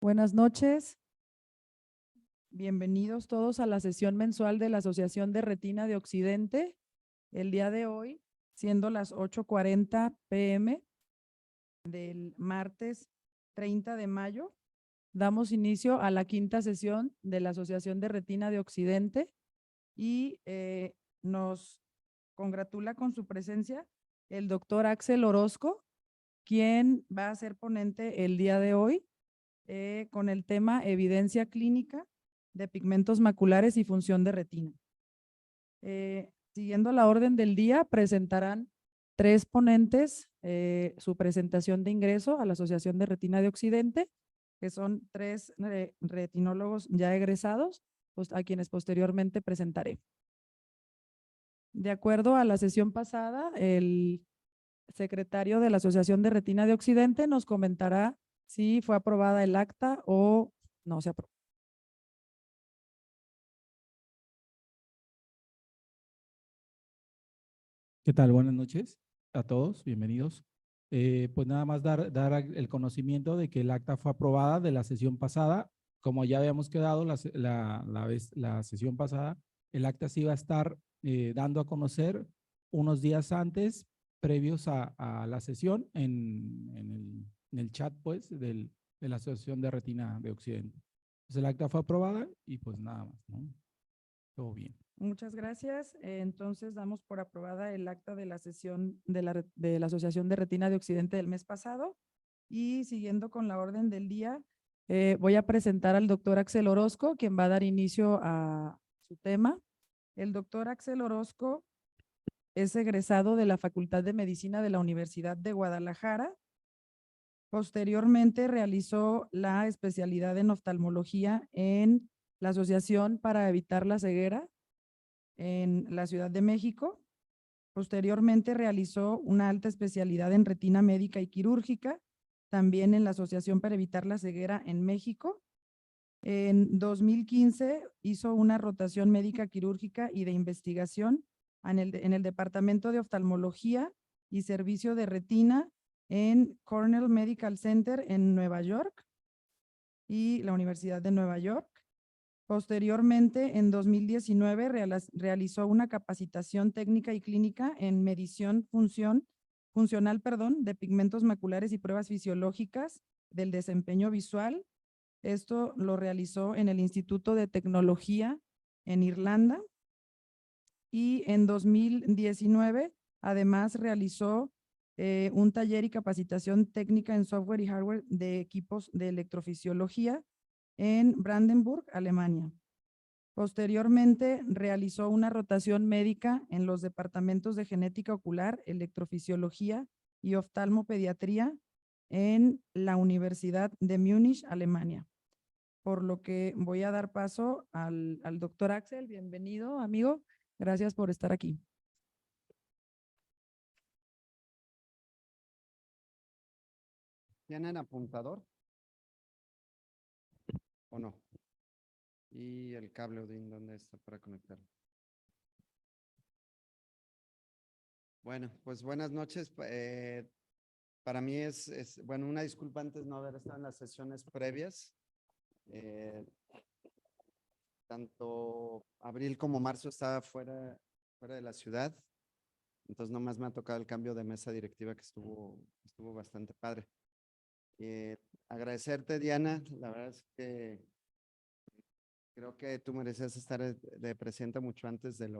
Buenas noches. Bienvenidos todos a la sesión mensual de la Asociación de Retina de Occidente. El día de hoy, siendo las 8:40 p.m. del martes 30 de mayo, damos inicio a la quinta sesión de la Asociación de Retina de Occidente y nos congratula con su presencia el doctor Axel Orozco, quien va a ser ponente el día de hoy con el tema evidencia clínica de pigmentos maculares y función de retina. Siguiendo la orden del día, presentarán 3 ponentes su presentación de ingreso a la Asociación de Retina de Occidente, que son 3 retinólogos ya egresados, pues, a quienes posteriormente presentaré. De acuerdo a la sesión pasada, el secretario de la Asociación de Retina de Occidente nos comentará si fue aprobada el acta o no se aprobó. ¿Qué tal? Buenas noches a todos, bienvenidos. Pues nada más dar el conocimiento de que el acta fue aprobada de la sesión pasada. Como ya habíamos quedado la sesión pasada, el acta se iba a estar dando a conocer unos días antes, previos a la sesión, en el chat pues de la Asociación de Retina de Occidente. Pues el acta fue aprobada y pues nada más, ¿no? Todo bien. Muchas gracias. Entonces damos por aprobada el acta de la sesión de la Asociación de Retina de Occidente del mes pasado. Y siguiendo con la orden del día, voy a presentar al doctor Axel Orozco, quien va a dar inicio a su tema. El doctor Axel Orozco es egresado de la Facultad de Medicina de la Universidad de Guadalajara. Posteriormente realizó la especialidad en oftalmología en la Asociación para Evitar la Ceguera en la Ciudad de México. Posteriormente realizó una alta especialidad en retina médica y quirúrgica, también en la Asociación para Evitar la Ceguera en México. En 2015 hizo una rotación médica quirúrgica y de investigación en el Departamento de Oftalmología y Servicio de Retina en Cornell Medical Center en Nueva York y la Universidad de Nueva York. Posteriormente, en 2019, realizó una capacitación técnica y clínica en medición funcional de pigmentos maculares y pruebas fisiológicas del desempeño visual. Esto lo realizó en el Instituto de Tecnología en Irlanda. Y en 2019, además, realizó un taller y capacitación técnica en software y hardware de equipos de electrofisiología en Brandenburg, Alemania. Posteriormente, realizó una rotación médica en los departamentos de genética ocular, electrofisiología y oftalmopediatría en la Universidad de Múnich, Alemania. Por lo que voy a dar paso al doctor Axel. Bienvenido, amigo. Gracias por estar aquí. ¿Tienen apuntador o no? Y el cable Odin, ¿dónde está para conectarlo? Bueno, pues buenas noches. Para mí bueno, una disculpa antes no haber estado en las sesiones previas. Tanto abril como marzo estaba fuera de la ciudad. Entonces nomás me ha tocado el cambio de mesa directiva que estuvo bastante padre. Agradecerte, Diana. La verdad es que creo que tú merecías estar de presente mucho antes de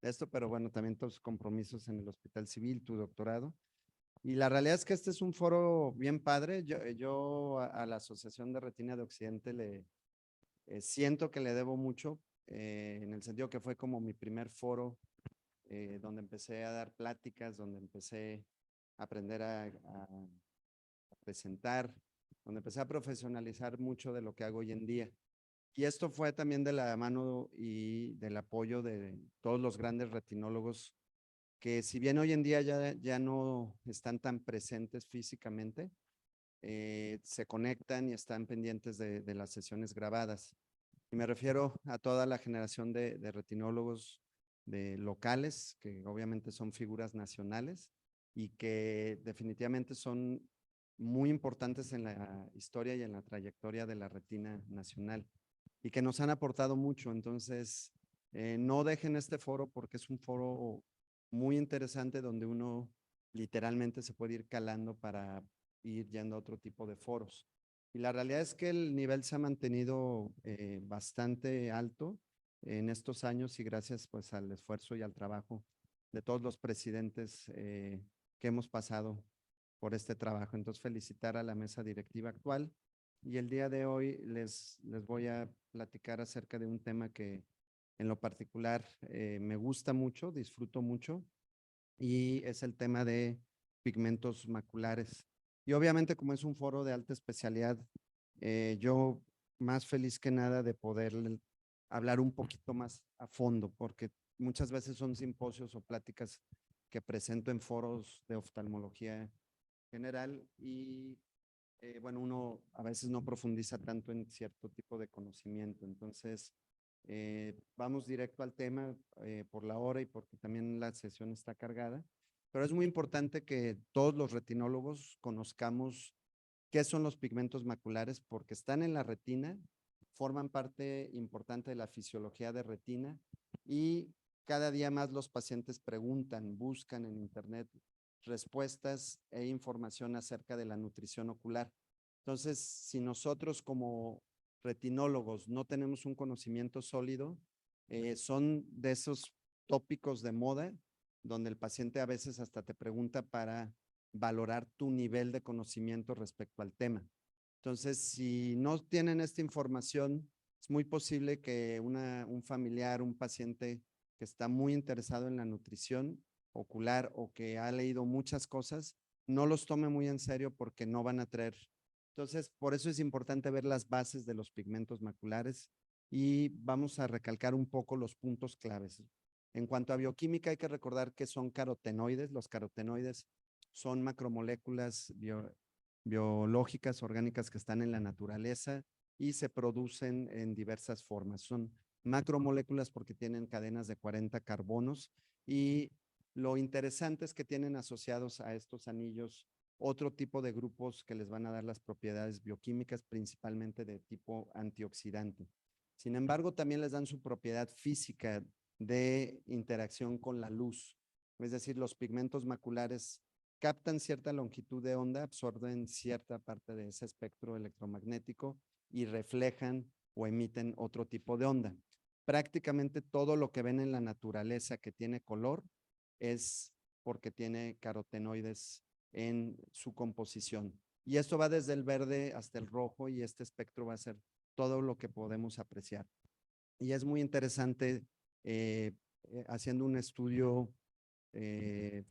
esto, pero bueno, también tus compromisos en el Hospital Civil, tu doctorado. Y la realidad es que este es un foro bien padre. Yo a la Asociación de Retina de Occidente siento que le debo mucho, en el sentido que fue como mi primer foro donde empecé a dar pláticas, donde empecé a aprender a presentar, donde empecé a profesionalizar mucho de lo que hago hoy en día. Y esto fue también de la mano y del apoyo de todos los grandes retinólogos que, si bien hoy en día ya no están tan presentes físicamente, se conectan y están pendientes de las sesiones grabadas. Y me refiero a toda la generación de retinólogos locales, que obviamente son figuras nacionales y que definitivamente son muy importantes en la historia y en la trayectoria de la retina nacional y que nos han aportado mucho. Entonces, no dejen este foro porque es un foro muy interesante donde uno literalmente se puede ir calando para ir yendo a otro tipo de foros. Y la realidad es que el nivel se ha mantenido bastante alto en estos años y gracias pues al esfuerzo y al trabajo de todos los presidentes que hemos pasado por este trabajo. Entonces, felicitar a la mesa directiva actual y el día de hoy les voy a platicar acerca de un tema que en lo particular me gusta mucho, disfruto mucho y es el tema de pigmentos maculares. Y obviamente como es un foro de alta especialidad, yo más feliz que nada de poder hablar un poquito más a fondo, porque muchas veces son simposios o pláticas que presento en foros de oftalmología general y bueno, uno a veces no profundiza tanto en cierto tipo de conocimiento. Entonces, vamos directo al tema por la hora y porque también la sesión está cargada. Pero es muy importante que todos los retinólogos conozcamos qué son los pigmentos maculares porque están en la retina, forman parte importante de la fisiología de retina y cada día más los pacientes preguntan, buscan en internet respuestas e información acerca de la nutrición ocular. Entonces, si nosotros como retinólogos no tenemos un conocimiento sólido, son de esos tópicos de moda donde el paciente a veces hasta te pregunta para valorar tu nivel de conocimiento respecto al tema. Entonces, si no tienen esta información, es muy posible que un familiar, un paciente que está muy interesado en la nutrición ocular o que ha leído muchas cosas, no los tome muy en serio porque no van a traer. Entonces, por eso es importante ver las bases de los pigmentos maculares y vamos a recalcar un poco los puntos claves. En cuanto a bioquímica, hay que recordar que son carotenoides. Los carotenoides son macromoléculas biológicas, orgánicas que están en la naturaleza y se producen en diversas formas. Son macromoléculas porque tienen cadenas de 40 carbonos y lo interesante es que tienen asociados a estos anillos otro tipo de grupos que les van a dar las propiedades bioquímicas, principalmente de tipo antioxidante. Sin embargo, también les dan su propiedad física de interacción con la luz. Es decir, los pigmentos maculares captan cierta longitud de onda, absorben cierta parte de ese espectro electromagnético y reflejan o emiten otro tipo de onda. Prácticamente todo lo que ven en la naturaleza que tiene color es porque tiene carotenoides en su composición. Y esto va desde el verde hasta el rojo y este espectro va a ser todo lo que podemos apreciar. Y es muy interesante haciendo un estudio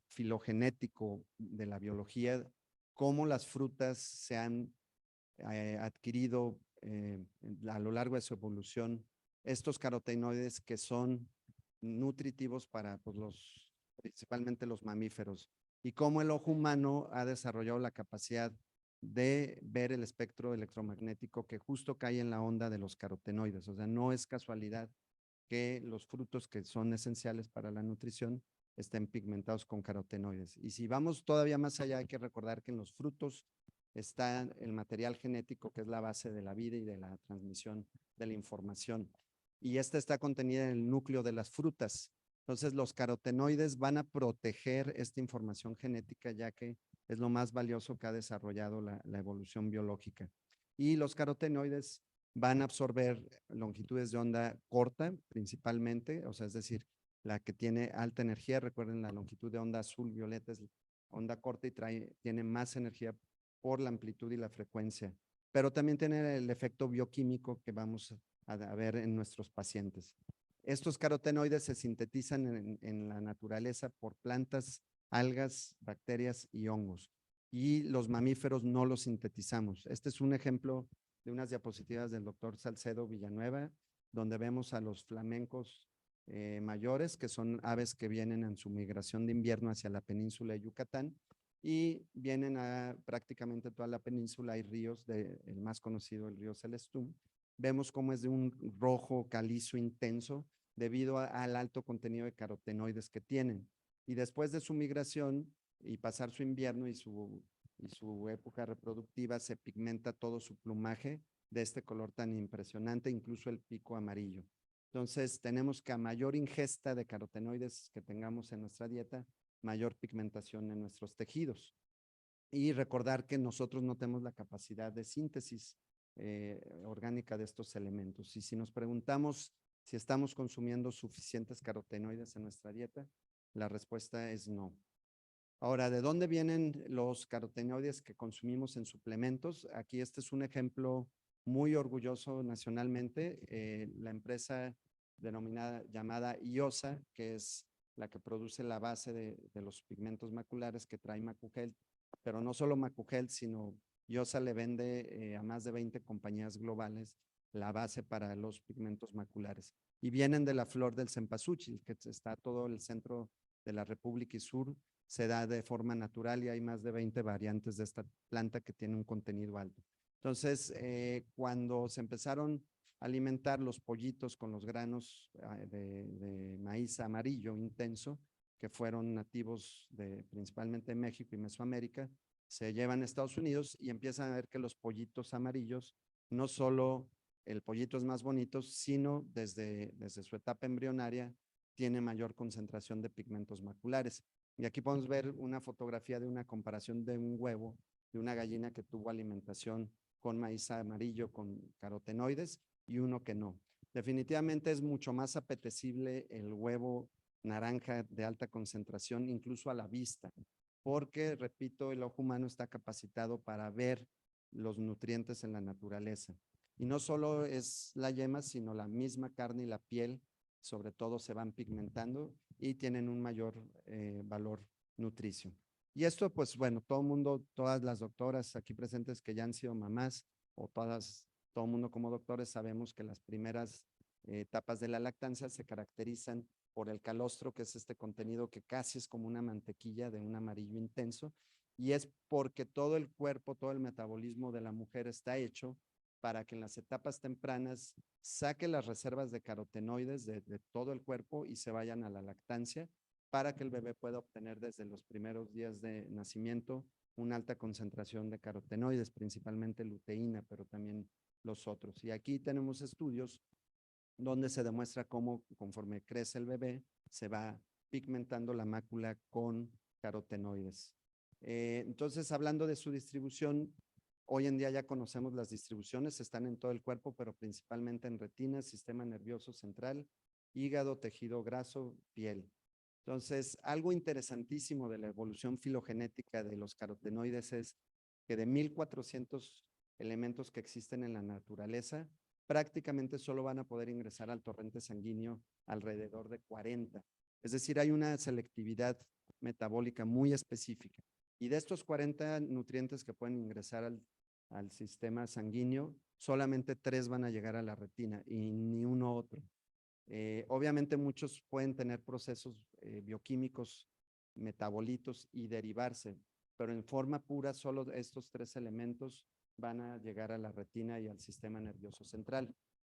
filogenético de la biología, cómo las frutas se han adquirido a lo largo de su evolución estos carotenoides que son nutritivos para pues, principalmente los mamíferos y cómo el ojo humano ha desarrollado la capacidad de ver el espectro electromagnético que justo cae en la onda de los carotenoides. O sea, no es casualidad que los frutos que son esenciales para la nutrición estén pigmentados con carotenoides. Y si vamos todavía más allá, hay que recordar que en los frutos está el material genético que es la base de la vida y de la transmisión de la información. Y esta está contenida en el núcleo de las frutas. Entonces, los carotenoides van a proteger esta información genética ya que es lo más valioso que ha desarrollado la evolución biológica. Y los carotenoides van a absorber longitudes de onda corta principalmente, o sea, es decir, la que tiene alta energía, recuerden la longitud de onda azul-violeta es onda corta y tiene más energía por la amplitud y la frecuencia, pero también tiene el efecto bioquímico que vamos a ver en nuestros pacientes. Estos carotenoides se sintetizan en la naturaleza por plantas, algas, bacterias y hongos, y los mamíferos no los sintetizamos. Este es un ejemplo de unas diapositivas del doctor Salcedo Villanueva, donde vemos a los flamencos mayores, que son aves que vienen en su migración de invierno hacia la península de Yucatán, y vienen a prácticamente toda la península. Hay ríos, el más conocido, el río Celestún. Vemos cómo es de un rojo calizo intenso debido al alto contenido de carotenoides que tienen. Y después de su migración y pasar su invierno y su y su época reproductiva se pigmenta todo su plumaje de este color tan impresionante, incluso el pico amarillo. Entonces, tenemos que a mayor ingesta de carotenoides que tengamos en nuestra dieta, mayor pigmentación en nuestros tejidos. Y recordar que nosotros no tenemos la capacidad de síntesis orgánica de estos elementos. Y si nos preguntamos si estamos consumiendo suficientes carotenoides en nuestra dieta, la respuesta es no. Ahora, ¿de dónde vienen los carotenoides que consumimos en suplementos? Aquí este es un ejemplo muy orgulloso nacionalmente. La empresa llamada IOSA, que es la que produce la base de los pigmentos maculares que trae MacuHealth, pero no solo MacuHealth, sino IOSA le vende a más de 20 compañías globales la base para los pigmentos maculares. Y vienen de la flor del cempasúchil, que está todo el centro de la República y sur, se da de forma natural y hay más de 20 variantes de esta planta que tiene un contenido alto. Entonces, cuando se empezaron a alimentar los pollitos con los granos de maíz amarillo intenso, que fueron nativos principalmente de México y Mesoamérica, se llevan a Estados Unidos y empiezan a ver que los pollitos amarillos, no solo el pollito es más bonito, sino desde su etapa embrionaria, tiene mayor concentración de pigmentos maculares. Y aquí podemos ver una fotografía de una comparación de un huevo de una gallina que tuvo alimentación con maíz amarillo, con carotenoides, y uno que no. Definitivamente es mucho más apetecible el huevo naranja de alta concentración, incluso a la vista, porque, repito, el ojo humano está capacitado para ver los nutrientes en la naturaleza. Y no solo es la yema, sino la misma carne y la piel, sobre todo se van pigmentando y tienen un mayor valor nutricio. Y esto, pues bueno, todo el mundo, todas las doctoras aquí presentes que ya han sido mamás o todo el mundo como doctores sabemos que las primeras etapas de la lactancia se caracterizan por el calostro, que es este contenido que casi es como una mantequilla de un amarillo intenso, y es porque todo el cuerpo, todo el metabolismo de la mujer está hecho para que en las etapas tempranas saque las reservas de carotenoides de todo el cuerpo y se vayan a la lactancia para que el bebé pueda obtener desde los primeros días de nacimiento una alta concentración de carotenoides, principalmente luteína, pero también los otros. Y aquí tenemos estudios donde se demuestra cómo conforme crece el bebé se va pigmentando la mácula con carotenoides. Entonces, hablando de su distribución, hoy en día ya conocemos las distribuciones, están en todo el cuerpo, pero principalmente en retina, sistema nervioso central, hígado, tejido graso, piel. Entonces, algo interesantísimo de la evolución filogenética de los carotenoides es que de 1,400 elementos que existen en la naturaleza, prácticamente solo van a poder ingresar al torrente sanguíneo alrededor de 40. Es decir, hay una selectividad metabólica muy específica. Y de estos 40 nutrientes que pueden ingresar al sistema sanguíneo, solamente 3 van a llegar a la retina y ni uno otro. Obviamente muchos pueden tener procesos bioquímicos, metabolitos y derivarse, pero en forma pura solo estos 3 elementos van a llegar a la retina y al sistema nervioso central.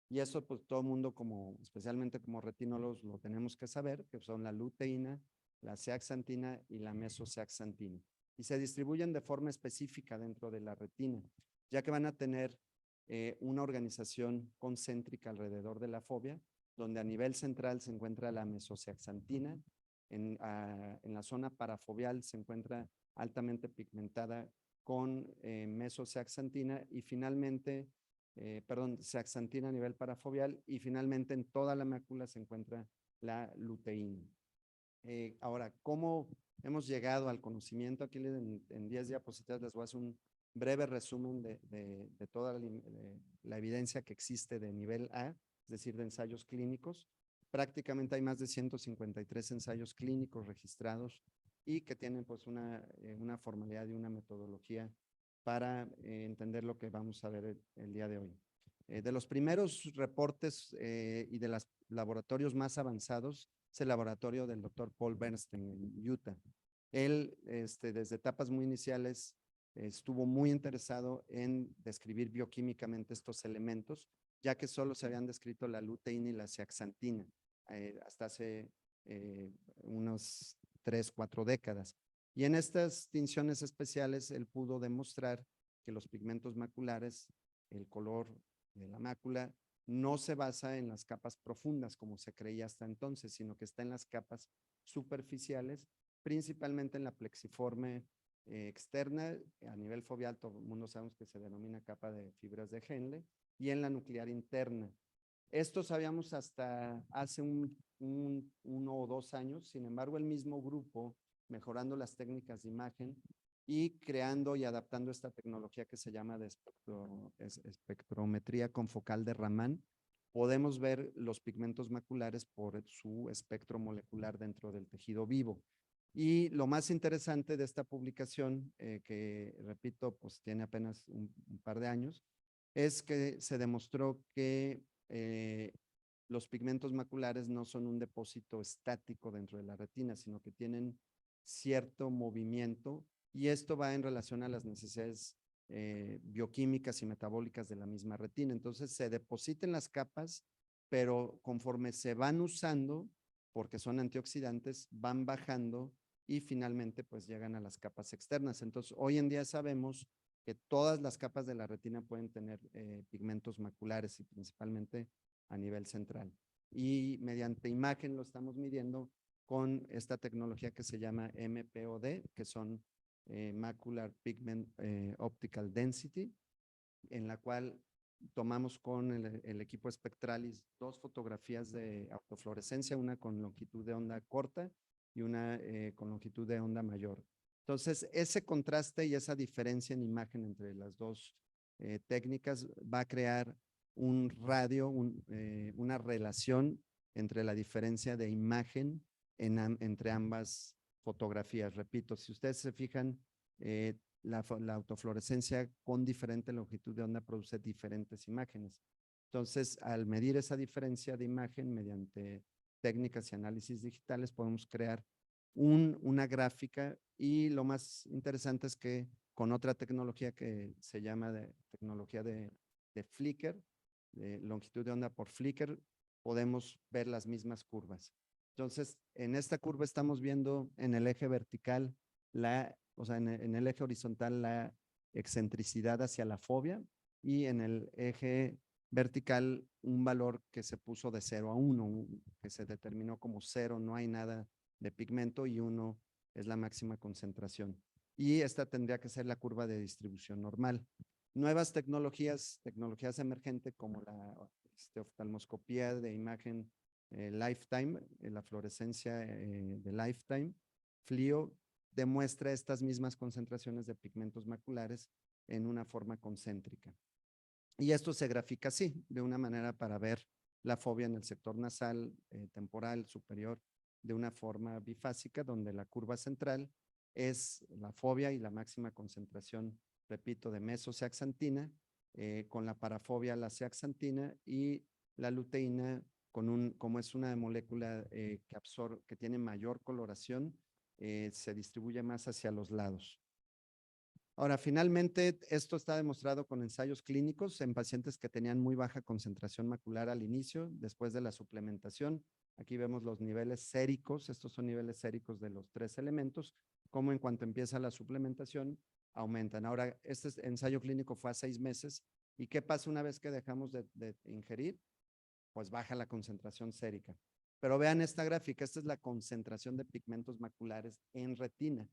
Y eso pues todo mundo especialmente como retinólogos lo tenemos que saber, que son la luteína, la zeaxantina y la mesozeaxantina. Y se distribuyen de forma específica dentro de la retina, ya que van a tener una organización concéntrica alrededor de la fobia, donde a nivel central se encuentra la mesozeaxantina, en la zona parafoveal se encuentra altamente pigmentada con mesozeaxantina y finalmente, zeaxantina a nivel parafoveal y finalmente en toda la mácula se encuentra la luteína. Ahora, ¿cómo hemos llegado al conocimiento? Aquí en 10 diapositivas les voy a hacer un breve resumen de toda la evidencia que existe de nivel A, es decir, de ensayos clínicos. Prácticamente hay más de 153 ensayos clínicos registrados y que tienen pues una formalidad y una metodología para entender lo que vamos a ver el día de hoy. De los primeros reportes y de los laboratorios más avanzados es el laboratorio del doctor Paul Bernstein en Utah. Él, desde etapas muy iniciales, estuvo muy interesado en describir bioquímicamente estos elementos, ya que solo se habían descrito la luteína y la zeaxantina hasta hace unos 3, 4 décadas. Y en estas tinciones especiales, él pudo demostrar que los pigmentos maculares, el color de la mácula, no se basa en las capas profundas como se creía hasta entonces, sino que está en las capas superficiales, principalmente en la plexiforme externa, a nivel foveal, todo el mundo sabemos que se denomina capa de fibras de Henle, y en la nuclear interna. Esto sabíamos hasta hace uno o 2 años, sin embargo, el mismo grupo, mejorando las técnicas de imagen y creando y adaptando esta tecnología que se llama de espectrometría confocal de Raman, podemos ver los pigmentos maculares por su espectro molecular dentro del tejido vivo. Y lo más interesante de esta publicación, que repito, pues tiene apenas un par de años, es que se demostró que los pigmentos maculares no son un depósito estático dentro de la retina, sino que tienen cierto movimiento, y esto va en relación a las necesidades bioquímicas y metabólicas de la misma retina. Entonces se depositan las capas, pero conforme se van usando, porque son antioxidantes, van bajando y finalmente pues llegan a las capas externas. Entonces hoy en día sabemos que todas las capas de la retina pueden tener pigmentos maculares, y principalmente a nivel central. Y mediante imagen lo estamos midiendo con esta tecnología que se llama MPOD, que son Macular Pigment Optical Density, en la cual tomamos con el equipo Spectralis 2 fotografías de autofluorescencia, una con longitud de onda corta y una con longitud de onda mayor. Entonces, ese contraste y esa diferencia en imagen entre las dos técnicas va a crear un radio, una relación entre la diferencia de imagen entre ambas fotografías. Repito, si ustedes se fijan, la autofluorescencia con diferente longitud de onda produce diferentes imágenes. Entonces, al medir esa diferencia de imagen mediante técnicas y análisis digitales, podemos crear una gráfica, y lo más interesante es que con otra tecnología que se llama tecnología de flicker, de longitud de onda por flicker, podemos ver las mismas curvas. Entonces, en esta curva estamos viendo en el eje vertical, o sea, en el eje horizontal la excentricidad hacia la fobia, y en el eje vertical un valor que se puso de 0 a 1, que se determinó como 0, no hay nada de pigmento, y 1 es la máxima concentración. Y esta tendría que ser la curva de distribución normal. Nuevas tecnologías emergentes como la oftalmoscopía de imagen Lifetime, la fluorescencia de Lifetime, FLIO, demuestra estas mismas concentraciones de pigmentos maculares en una forma concéntrica. Y esto se grafica así, de una manera para ver la fobia en el sector nasal, temporal, superior, de una forma bifásica, donde la curva central es la fobia y la máxima concentración, repito, de mesoceaxantina, con la parafobia la zeaxantina, y la luteína, como es una molécula que tiene mayor coloración, se distribuye más hacia los lados. Ahora, finalmente, esto está demostrado con ensayos clínicos en pacientes que tenían muy baja concentración macular al inicio, después de la suplementación. Aquí vemos los niveles séricos, estos son niveles séricos de los 3 elementos, como en cuanto empieza la suplementación, aumentan. Ahora, este ensayo clínico fue a 6 meses, ¿y qué pasa una vez que dejamos de ingerir? Pues baja la concentración sérica. Pero vean esta gráfica, esta es la concentración de pigmentos maculares en retina.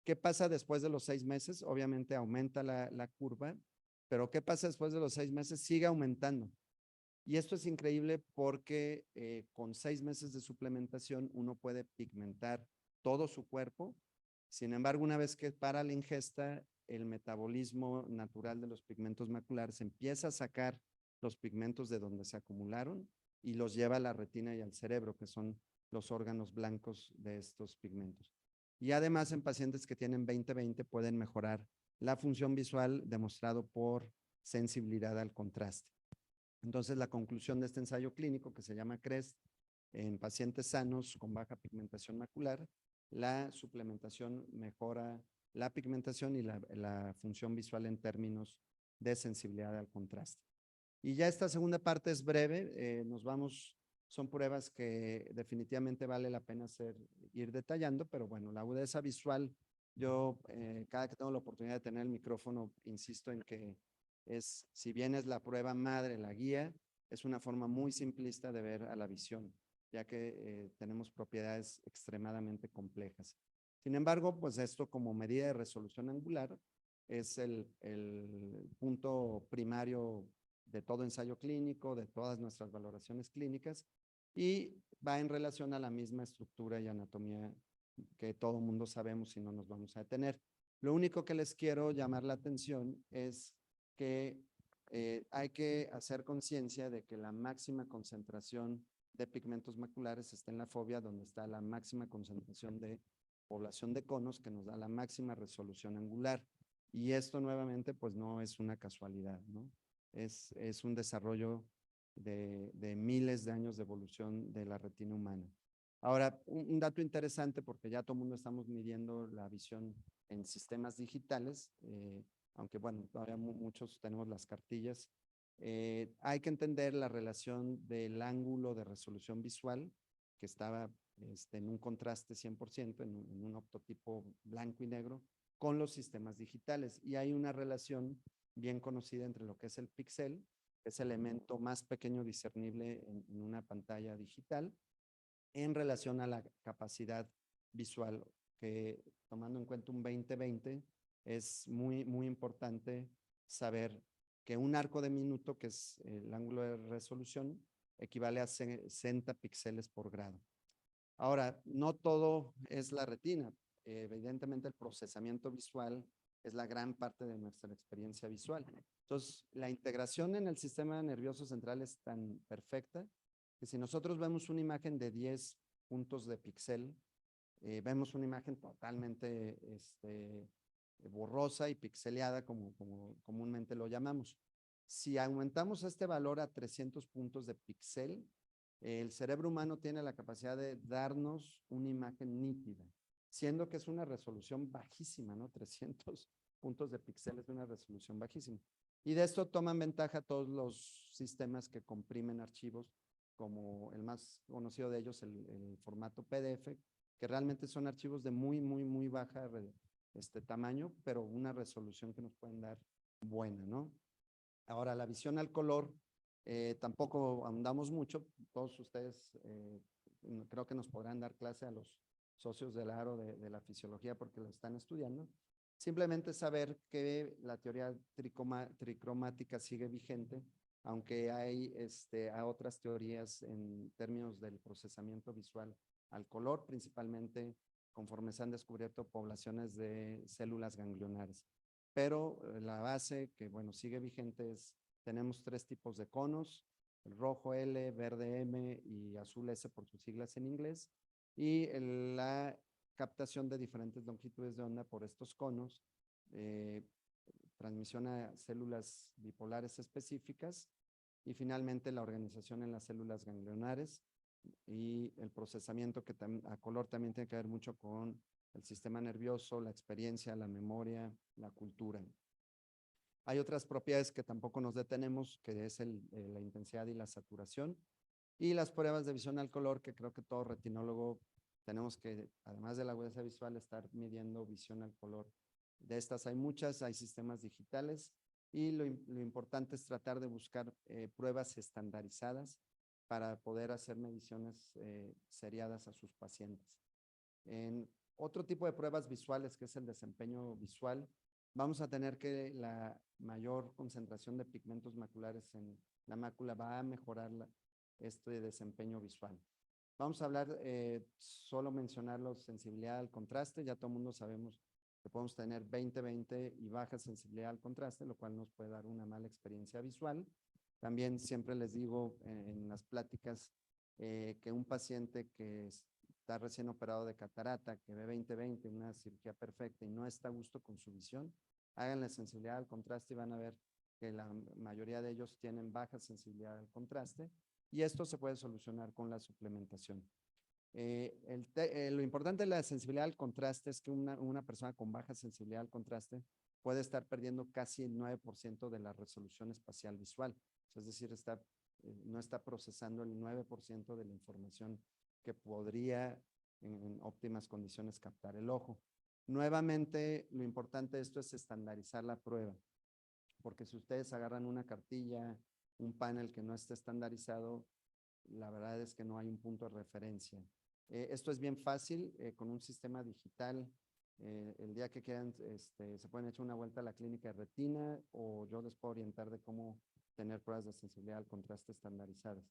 ¿Qué pasa después de los 6 meses? Obviamente aumenta la curva, pero ¿qué pasa después de los 6 meses? Sigue aumentando. Y esto es increíble porque con 6 meses de suplementación uno puede pigmentar todo su cuerpo. Sin embargo, una vez que para la ingesta, el metabolismo natural de los pigmentos maculares empieza a sacar los pigmentos de donde se acumularon y los lleva a la retina y al cerebro, que son los órganos blancos de estos pigmentos. Y además, en pacientes que tienen 20/20 pueden mejorar la función visual, demostrado por sensibilidad al contraste. Entonces, la conclusión de este ensayo clínico, que se llama CREST, en pacientes sanos con baja pigmentación macular, la suplementación mejora la pigmentación y la función visual en términos de sensibilidad al contraste. Y ya esta segunda parte es breve, son pruebas que definitivamente vale la pena ir detallando, pero bueno, la agudeza visual Yo, cada que tengo la oportunidad de tener el micrófono, insisto en que si bien es la prueba madre, la guía, es una forma muy simplista de ver a la visión, ya que tenemos propiedades extremadamente complejas. Sin embargo, pues esto como medida de resolución angular es el punto primario de todo ensayo clínico, de todas nuestras valoraciones clínicas, y va en relación a la misma estructura y anatomía que todo mundo sabemos y no nos vamos a detener. Lo único que les quiero llamar la atención es que hay que hacer conciencia de que la máxima concentración de pigmentos maculares está en la fobia, donde está la máxima concentración de población de conos, que nos da la máxima resolución angular. Y esto nuevamente, pues no es una casualidad, ¿no? Es un desarrollo de miles de años de evolución de la retina humana. Ahora, un dato interesante, porque ya todo el mundo estamos midiendo la visión en sistemas digitales, aunque bueno, todavía muchos tenemos las cartillas. Hay que entender la relación del ángulo de resolución visual, que estaba en un contraste 100%, en un optotipo blanco y negro, con los sistemas digitales. Y hay una relación bien conocida entre lo que es el píxel, que es el elemento más pequeño discernible en una pantalla digital, en relación a la capacidad visual, que tomando en cuenta un 20/20, es muy, muy importante saber que un arco de minuto, que es el ángulo de resolución, equivale a 60 píxeles por grado. Ahora, no todo es la retina. Evidentemente, el procesamiento visual es la gran parte de nuestra experiencia visual. Entonces, la integración en el sistema nervioso central es tan perfecta que si nosotros vemos una imagen de 10 puntos de píxel, vemos una imagen totalmente borrosa y pixeleada, como comúnmente lo llamamos. Si aumentamos este valor a 300 puntos de píxel, el cerebro humano tiene la capacidad de darnos una imagen nítida, siendo que es una resolución bajísima, ¿no? 300 puntos de píxeles es una resolución bajísima. Y de esto toman ventaja todos los sistemas que comprimen archivos, como el más conocido de ellos, el formato PDF, que realmente son archivos de muy baja tamaño, pero una resolución que nos pueden dar buena, ¿no? Ahora, la visión al color, tampoco ahondamos mucho. Todos ustedes creo que nos podrán dar clase a los socios del aro de la fisiología porque lo están estudiando. Simplemente saber que la teoría tricromática sigue vigente, aunque hay otras teorías en términos del procesamiento visual al color, principalmente conforme se han descubierto poblaciones de células ganglionares. Pero la base que, bueno, sigue vigente es, tenemos 3 tipos de conos, el rojo L, verde M y azul S por sus siglas en inglés, y la captación de diferentes longitudes de onda por estos conos, transmisión a células bipolares específicas, y finalmente la organización en las células ganglionares y el procesamiento que a color también tiene que ver mucho con el sistema nervioso, la experiencia, la memoria, la cultura. Hay otras propiedades que tampoco nos detenemos, que es la intensidad y la saturación, y las pruebas de visión al color, que creo que todo retinólogo tenemos que, además de la agudeza visual, estar midiendo visión al color. De estas hay muchas, hay sistemas digitales, y lo importante es tratar de buscar pruebas estandarizadas para poder hacer mediciones seriadas a sus pacientes. En otro tipo de pruebas visuales, que es el desempeño visual, vamos a tener que la mayor concentración de pigmentos maculares en la mácula va a mejorar este desempeño visual. Vamos a hablar, solo mencionar la sensibilidad al contraste. Ya todo el mundo sabemos que podemos tener 20/20 y baja sensibilidad al contraste, lo cual nos puede dar una mala experiencia visual. También siempre les digo en las pláticas que un paciente que está recién operado de catarata, que ve 20/20, una cirugía perfecta y no está a gusto con su visión, hagan la sensibilidad al contraste y van a ver que la mayoría de ellos tienen baja sensibilidad al contraste, y esto se puede solucionar con la suplementación. Lo importante de la sensibilidad al contraste es que una persona con baja sensibilidad al contraste puede estar perdiendo casi el 9% de la resolución espacial visual. Es decir, no está procesando el 9% de la información que podría en óptimas condiciones captar el ojo. Nuevamente, lo importante de esto es estandarizar la prueba, porque si ustedes agarran una cartilla, un panel que no esté estandarizado, la verdad es que no hay un punto de referencia. Esto es bien fácil con un sistema digital. El día que quieran, se pueden echar una vuelta a la clínica de retina o yo les puedo orientar de cómo tener pruebas de sensibilidad al contraste estandarizadas.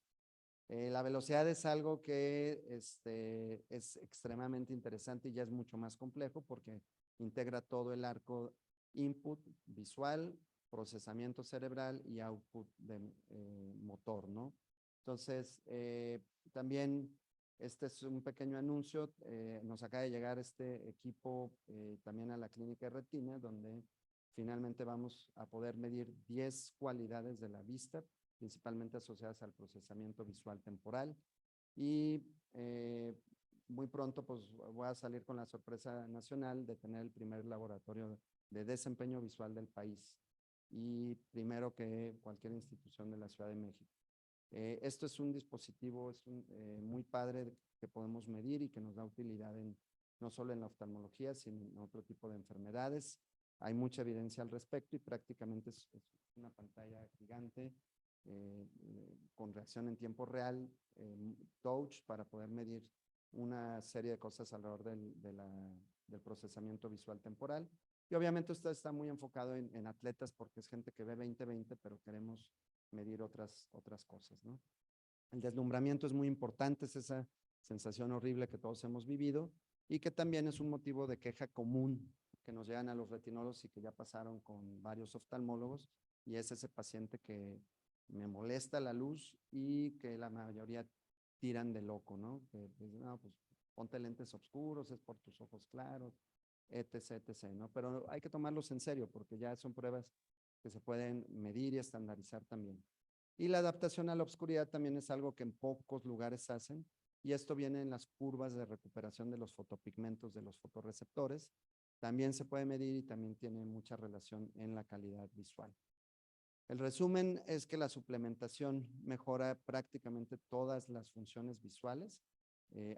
La velocidad es algo que es extremadamente interesante y ya es mucho más complejo porque integra todo el arco input visual, procesamiento cerebral y output de motor, ¿no? Entonces, también este es un pequeño anuncio. Nos acaba de llegar este equipo también a la clínica de retina, donde finalmente vamos a poder medir 10 cualidades de la vista, principalmente asociadas al procesamiento visual temporal. Y muy pronto pues voy a salir con la sorpresa nacional de tener el primer laboratorio de desempeño visual del país y primero que cualquier institución de la Ciudad de México. Esto es un dispositivo muy padre que podemos medir y que nos da utilidad no solo en la oftalmología, sino en otro tipo de enfermedades. Hay mucha evidencia al respecto y prácticamente es una pantalla gigante con reacción en tiempo real, touch, para poder medir una serie de cosas alrededor del procesamiento visual temporal. Y obviamente esto está muy enfocado en atletas porque es gente que ve 20/20, pero queremos medir otras cosas, ¿no? El deslumbramiento es muy importante, es esa sensación horrible que todos hemos vivido y que también es un motivo de queja común que nos llegan a los retinólogos y que ya pasaron con varios oftalmólogos, y es ese paciente que me molesta la luz y que la mayoría tiran de loco, ¿no? Que no, pues ponte lentes oscuros, es por tus ojos claros, etc., etc., ¿no? Pero hay que tomarlos en serio porque ya son pruebas que se pueden medir y estandarizar también. Y la adaptación a la oscuridad también es algo que en pocos lugares hacen, y esto viene en las curvas de recuperación de los fotopigmentos de los fotorreceptores. También se puede medir y también tiene mucha relación en la calidad visual. El resumen es que la suplementación mejora prácticamente todas las funciones visuales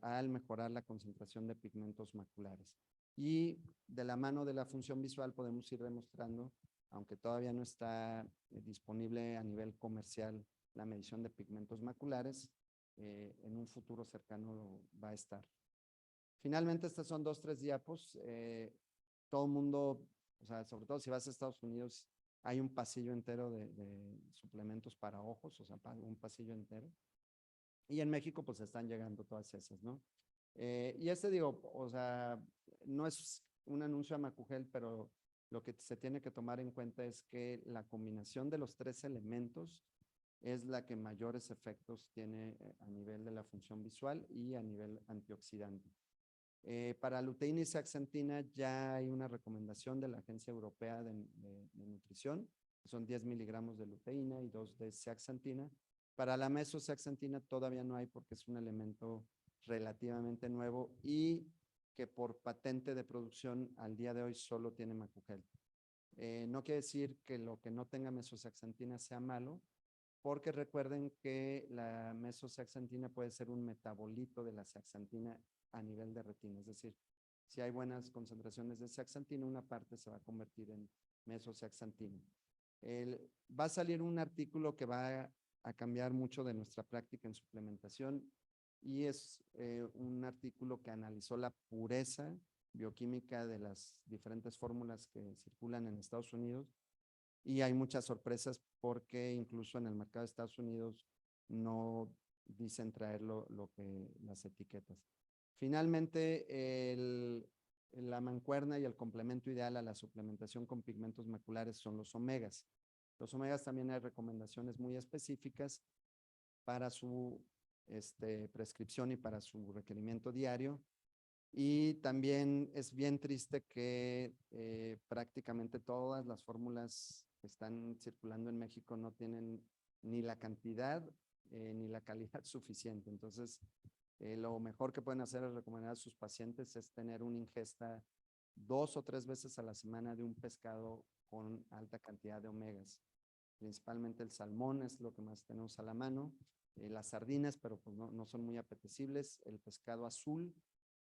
al mejorar la concentración de pigmentos maculares. Y de la mano de la función visual podemos ir demostrando, aunque todavía no está disponible a nivel comercial la medición de pigmentos maculares, en un futuro cercano va a estar. Finalmente, estas son 2, 3 diapos. Todo el mundo, o sea, sobre todo si vas a Estados Unidos, hay un pasillo entero de suplementos para ojos, o sea, un pasillo entero. Y en México, pues están llegando todas esas, ¿no? Y digo, o sea, no es un anuncio a Macugel, pero lo que se tiene que tomar en cuenta es que la combinación de los 3 elementos es la que mayores efectos tiene a nivel de la función visual y a nivel antioxidante. Para luteína y zeaxantina ya hay una recomendación de la Agencia Europea de Nutrición, que son 10 miligramos de luteína y 2 de zeaxantina. Para la mesozeaxantina todavía no hay porque es un elemento relativamente nuevo y que por patente de producción al día de hoy solo tiene Macugel. No quiere decir que lo que no tenga mesozeaxantina sea malo, porque recuerden que la mesozeaxantina puede ser un metabolito de la zeaxantina a nivel de retina, es decir, si hay buenas concentraciones de zeaxantina, una parte se va a convertir en mesozeaxantina. Va a salir un artículo que va a cambiar mucho de nuestra práctica en suplementación y es un artículo que analizó la pureza bioquímica de las diferentes fórmulas que circulan en Estados Unidos. Y hay muchas sorpresas porque incluso en el mercado de Estados Unidos no dicen traer lo que las etiquetas. Finalmente, la mancuerna y el complemento ideal a la suplementación con pigmentos maculares son los omegas. Los omegas también hay recomendaciones muy específicas para su prescripción y para su requerimiento diario. Y también es bien triste que prácticamente todas las fórmulas que están circulando en México no tienen ni la cantidad ni la calidad suficiente. Entonces, lo mejor que pueden hacer es recomendar a sus pacientes es tener una ingesta 2 o 3 veces a la semana de un pescado con alta cantidad de omegas. Principalmente el salmón es lo que más tenemos a la mano, las sardinas, pero pues no son muy apetecibles, el pescado azul,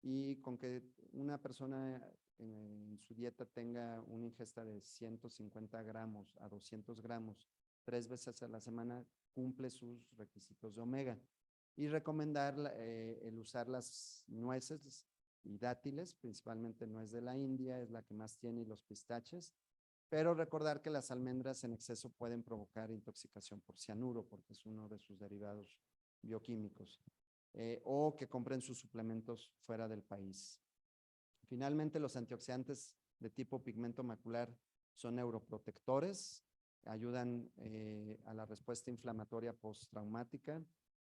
y con que una persona en su dieta tenga una ingesta de 150 gramos a 200 gramos 3 veces a la semana, cumple sus requisitos de omega. Y recomendar el usar las nueces y dátiles, principalmente nuez de la India, es la que más tiene, y los pistaches, pero recordar que las almendras en exceso pueden provocar intoxicación por cianuro, porque es uno de sus derivados bioquímicos, o que compren sus suplementos fuera del país. Finalmente, los antioxidantes de tipo pigmento macular son neuroprotectores, ayudan a la respuesta inflamatoria postraumática,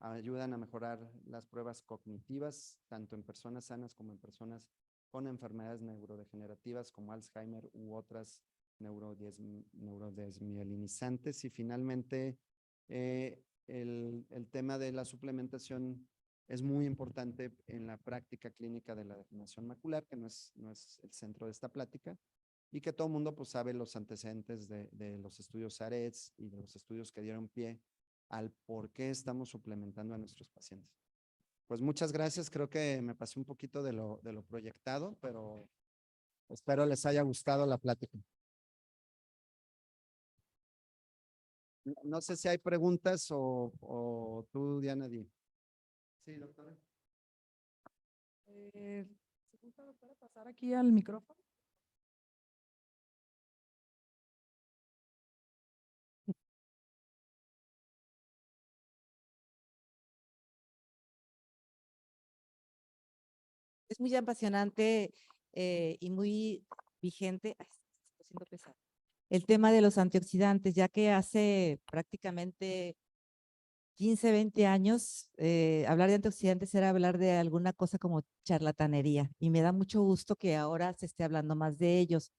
ayudan a mejorar las pruebas cognitivas, tanto en personas sanas como en personas con enfermedades neurodegenerativas como Alzheimer u otras neurodesmielinizantes. Y finalmente, el tema de la suplementación es muy importante en la práctica clínica de la degeneración macular, que no es el centro de esta plática, y que todo el mundo pues sabe los antecedentes de los estudios AREDS y de los estudios que dieron pie al por qué estamos suplementando a nuestros pacientes. Pues muchas gracias, creo que me pasé un poquito de lo proyectado, pero espero les haya gustado la plática. No sé si hay preguntas o tú, Diana, di. Sí, doctora. ¿Se gusta, doctora, pasar aquí al micrófono? Es muy apasionante y muy vigente. Ay, se está haciendo pesado. El tema de los antioxidantes, ya que hace prácticamente 15, 20 años, hablar de antioxidantes era hablar de alguna cosa como charlatanería, y me da mucho gusto que ahora se esté hablando más de ellos.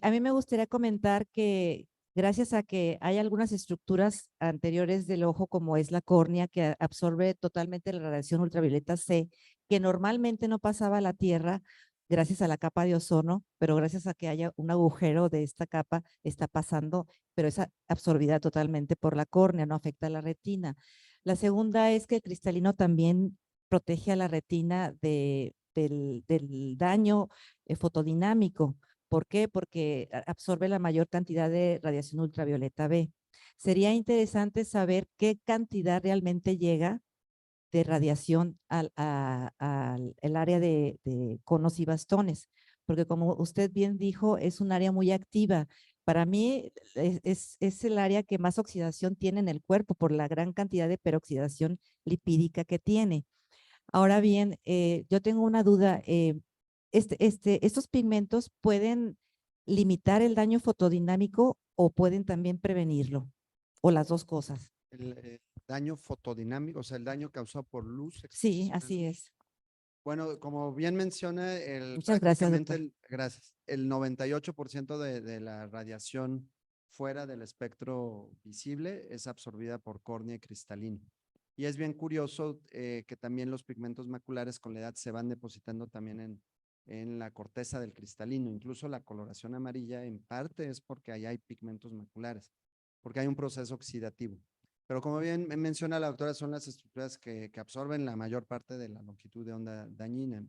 A mí me gustaría comentar que gracias a que hay algunas estructuras anteriores del ojo, como es la córnea, que absorbe totalmente la radiación ultravioleta C, que normalmente no pasaba a la Tierra gracias a la capa de ozono, pero gracias a que haya un agujero de esta capa, está pasando, pero es absorbida totalmente por la córnea, no afecta a la retina. La segunda es que el cristalino también protege a la retina del daño fotodinámico. ¿Por qué? Porque absorbe la mayor cantidad de radiación ultravioleta B. Sería interesante saber qué cantidad realmente llega de radiación al el área de conos y bastones, porque como usted bien dijo, es un área muy activa. Para mí es el área que más oxidación tiene en el cuerpo por la gran cantidad de peroxidación lipídica que tiene. Ahora bien, yo tengo una duda. ¿Estos pigmentos pueden limitar el daño fotodinámico o pueden también prevenirlo? ¿O las dos cosas? El daño fotodinámico, o sea, el daño causado por luz. Sí, exposición a así luz. es. Bueno, como bien menciona, Muchas gracias, prácticamente doctor. gracias, el 98% de la radiación fuera del espectro visible es absorbida por córnea y cristalino. Y es bien curioso que también los pigmentos maculares con la edad se van depositando también en la corteza del cristalino. Incluso la coloración amarilla en parte es porque ahí hay pigmentos maculares, porque hay un proceso oxidativo. Pero como bien menciona la doctora, son las estructuras que absorben la mayor parte de la longitud de onda dañina.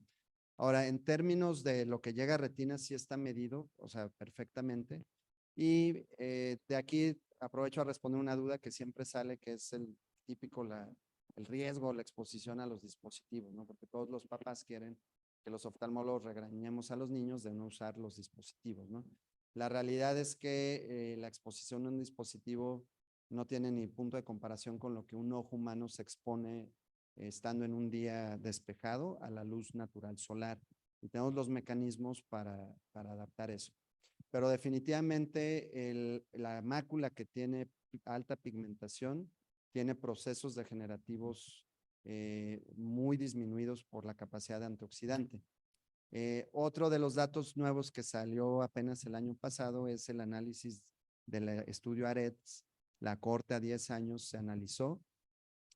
Ahora, en términos de lo que llega a retina, sí está medido, o sea, perfectamente. Y de aquí aprovecho a responder una duda que siempre sale, que es el típico, el riesgo, la exposición a los dispositivos, ¿no? Porque todos los papás quieren que los oftalmólogos regañemos a los niños de no usar los dispositivos, ¿no? La realidad es que la exposición a un dispositivo no tiene ni punto de comparación con lo que un ojo humano se expone estando en un día despejado a la luz natural solar. Y tenemos los mecanismos para adaptar eso. Pero definitivamente la mácula que tiene alta pigmentación tiene procesos degenerativos muy disminuidos por la capacidad de antioxidante. Otro de los datos nuevos que salió apenas el año pasado es el análisis del estudio AREDS. La corte a 10 años se analizó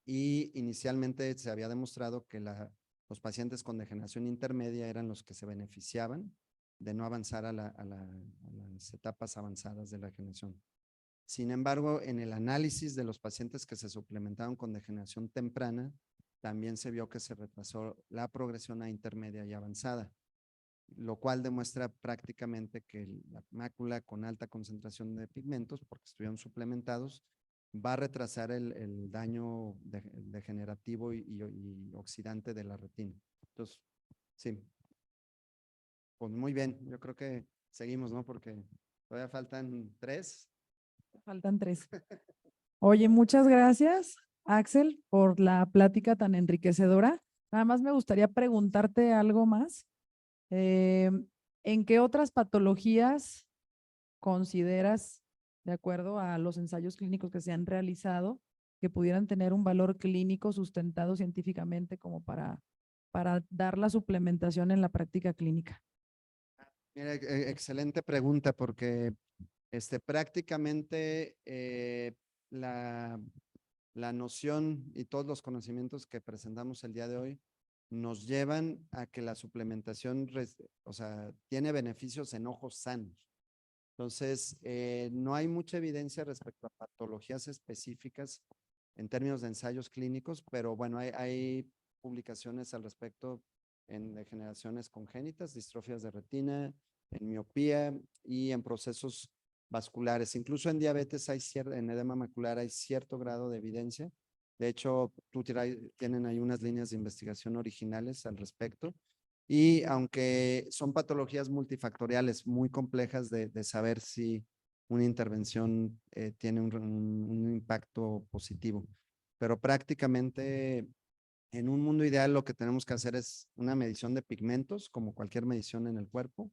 y inicialmente se había demostrado que los pacientes con degeneración intermedia eran los que se beneficiaban de no avanzar a las etapas avanzadas de la degeneración. Sin embargo, en el análisis de los pacientes que se suplementaron con degeneración temprana, también se vio que se retrasó la progresión a intermedia y avanzada. lo cual demuestra prácticamente que la mácula con alta concentración de pigmentos, porque estuvieron suplementados, va a retrasar el daño degenerativo y oxidante de la retina. Entonces, sí, pues muy bien, yo creo que seguimos, ¿no? Porque todavía faltan 3. Faltan 3. Oye, muchas gracias, Axel, por la plática tan enriquecedora. Nada más me gustaría preguntarte algo más. ¿En qué otras patologías consideras, de acuerdo a los ensayos clínicos que se han realizado, que pudieran tener un valor clínico sustentado científicamente como para dar la suplementación en la práctica clínica? Mira, excelente pregunta porque prácticamente la noción y todos los conocimientos que presentamos el día de hoy nos llevan a que la suplementación, o sea, tiene beneficios en ojos sanos. Entonces, no hay mucha evidencia respecto a patologías específicas en términos de ensayos clínicos, pero bueno, hay publicaciones al respecto en degeneraciones congénitas, distrofias de retina, en miopía y en procesos vasculares. Incluso en diabetes en edema macular hay cierto grado de evidencia. De hecho, tienen ahí unas líneas de investigación originales al respecto. Y aunque son patologías multifactoriales muy complejas de saber si una intervención tiene un impacto positivo, pero prácticamente en un mundo ideal lo que tenemos que hacer es una medición de pigmentos, como cualquier medición en el cuerpo,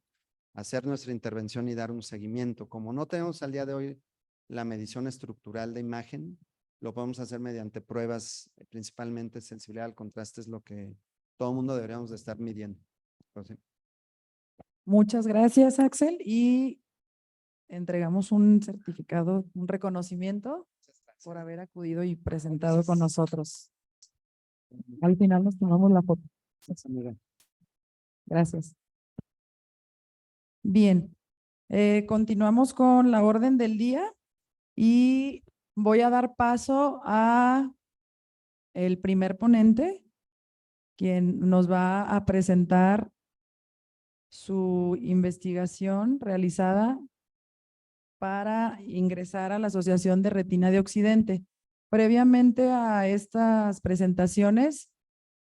hacer nuestra intervención y dar un seguimiento. Como no tenemos al día de hoy la medición estructural de imagen, lo podemos hacer mediante pruebas, principalmente sensibilidad al contraste es lo que todo el mundo deberíamos de estar midiendo. Entonces, Muchas gracias, Axel, y entregamos un certificado, un reconocimiento por haber acudido y presentado con nosotros. Al final nos tomamos la foto. Gracias. Bien, continuamos con la orden del día y voy a dar paso a el primer ponente, quien nos va a presentar su investigación realizada para ingresar a la Asociación de Retina de Occidente. Previamente a estas presentaciones,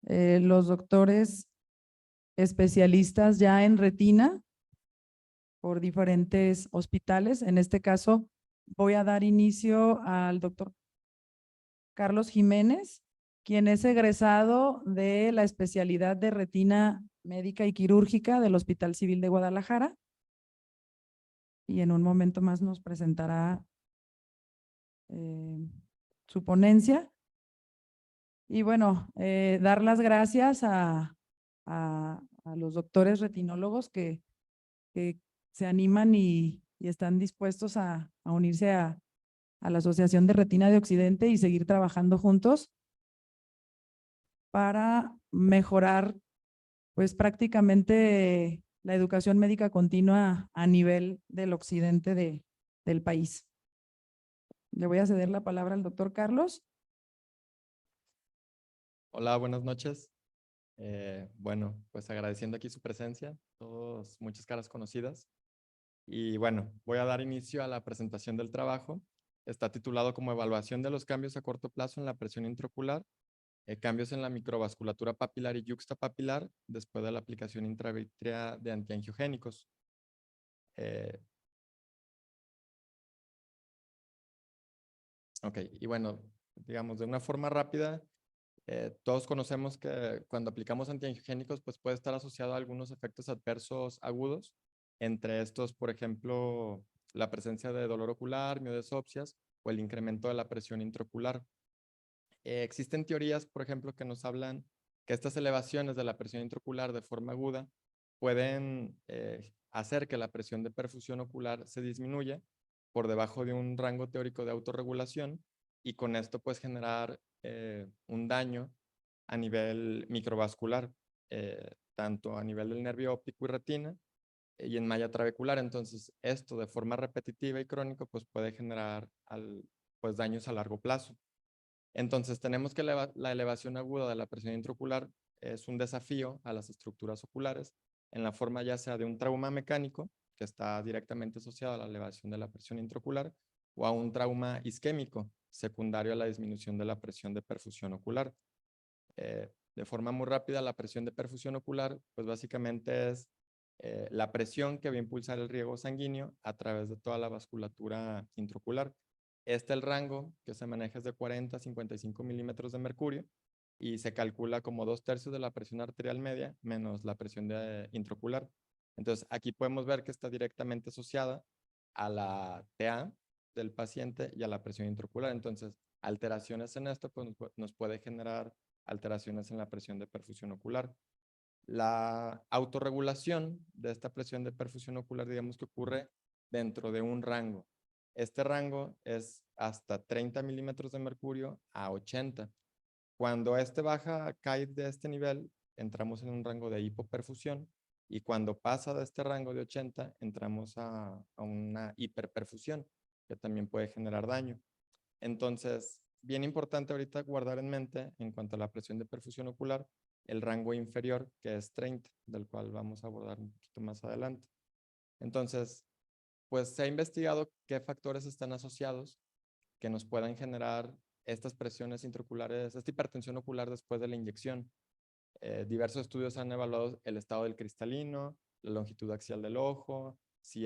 los doctores especialistas ya en retina por diferentes hospitales. En este caso, voy a dar inicio al doctor Carlos Jiménez, quien es egresado de la especialidad de retina médica y quirúrgica del Hospital Civil de Guadalajara. Y en un momento más nos presentará su ponencia. Y bueno, dar las gracias a los doctores retinólogos que se animan y están dispuestos a unirse a la Asociación de Retina de Occidente y seguir trabajando juntos para mejorar pues prácticamente la educación médica continua a nivel del occidente del país. Le voy a ceder la palabra al doctor Carlos. Hola, buenas noches. Bueno, pues agradeciendo aquí su presencia, todos muchas caras conocidas. Y bueno, voy a dar inicio a la presentación del trabajo. Está titulado como Evaluación de los cambios a corto plazo en la presión intraocular, cambios en la microvasculatura papilar y yuxtapapilar después de la aplicación intravitrea de antiangiogénicos. Ok, y bueno, digamos de una forma rápida, todos conocemos que cuando aplicamos antiangiogénicos, pues puede estar asociado a algunos efectos adversos agudos. Entre estos, por ejemplo, la presencia de dolor ocular, miodesopsias o el incremento de la presión intraocular. Existen teorías, por ejemplo, que nos hablan que estas elevaciones de la presión intraocular de forma aguda pueden hacer que la presión de perfusión ocular se disminuya por debajo de un rango teórico de autorregulación y con esto pues generar un daño a nivel microvascular, tanto a nivel del nervio óptico y retina y en malla trabecular. Entonces, esto de forma repetitiva y crónica pues puede generar pues daños a largo plazo. Entonces, tenemos que la elevación aguda de la presión intraocular es un desafío a las estructuras oculares. en la forma ya sea de un trauma mecánico, que está directamente asociado a la elevación de la presión intraocular, o a un trauma isquémico, secundario a la disminución de la presión de perfusión ocular. De forma muy rápida, la presión de perfusión ocular, pues básicamente es la presión que va a impulsar el riego sanguíneo a través de toda la vasculatura intraocular. El rango que se maneja es de 40 a 55 milímetros de mercurio y se calcula como 2/3 de la presión arterial media menos la presión intraocular. Entonces, aquí podemos ver que está directamente asociada a la TA del paciente y a la presión intraocular. Entonces, alteraciones en esto pues, nos puede generar alteraciones en la presión de perfusión ocular. La autorregulación de esta presión de perfusión ocular, digamos que ocurre dentro de un rango. Este rango es hasta 30 milímetros de mercurio a 80. Cuando cae de este nivel, entramos en un rango de hipoperfusión y cuando pasa de este rango de 80, entramos a una hiperperfusión, que también puede generar daño. Entonces, bien importante ahorita guardar en mente, en cuanto a la presión de perfusión ocular, el rango inferior, que es 30, del cual vamos a abordar un poquito más adelante. Entonces, pues se ha investigado qué factores están asociados que nos puedan generar estas presiones intraoculares, esta hipertensión ocular después de la inyección. Diversos estudios han evaluado el estado del cristalino, la longitud axial del ojo, si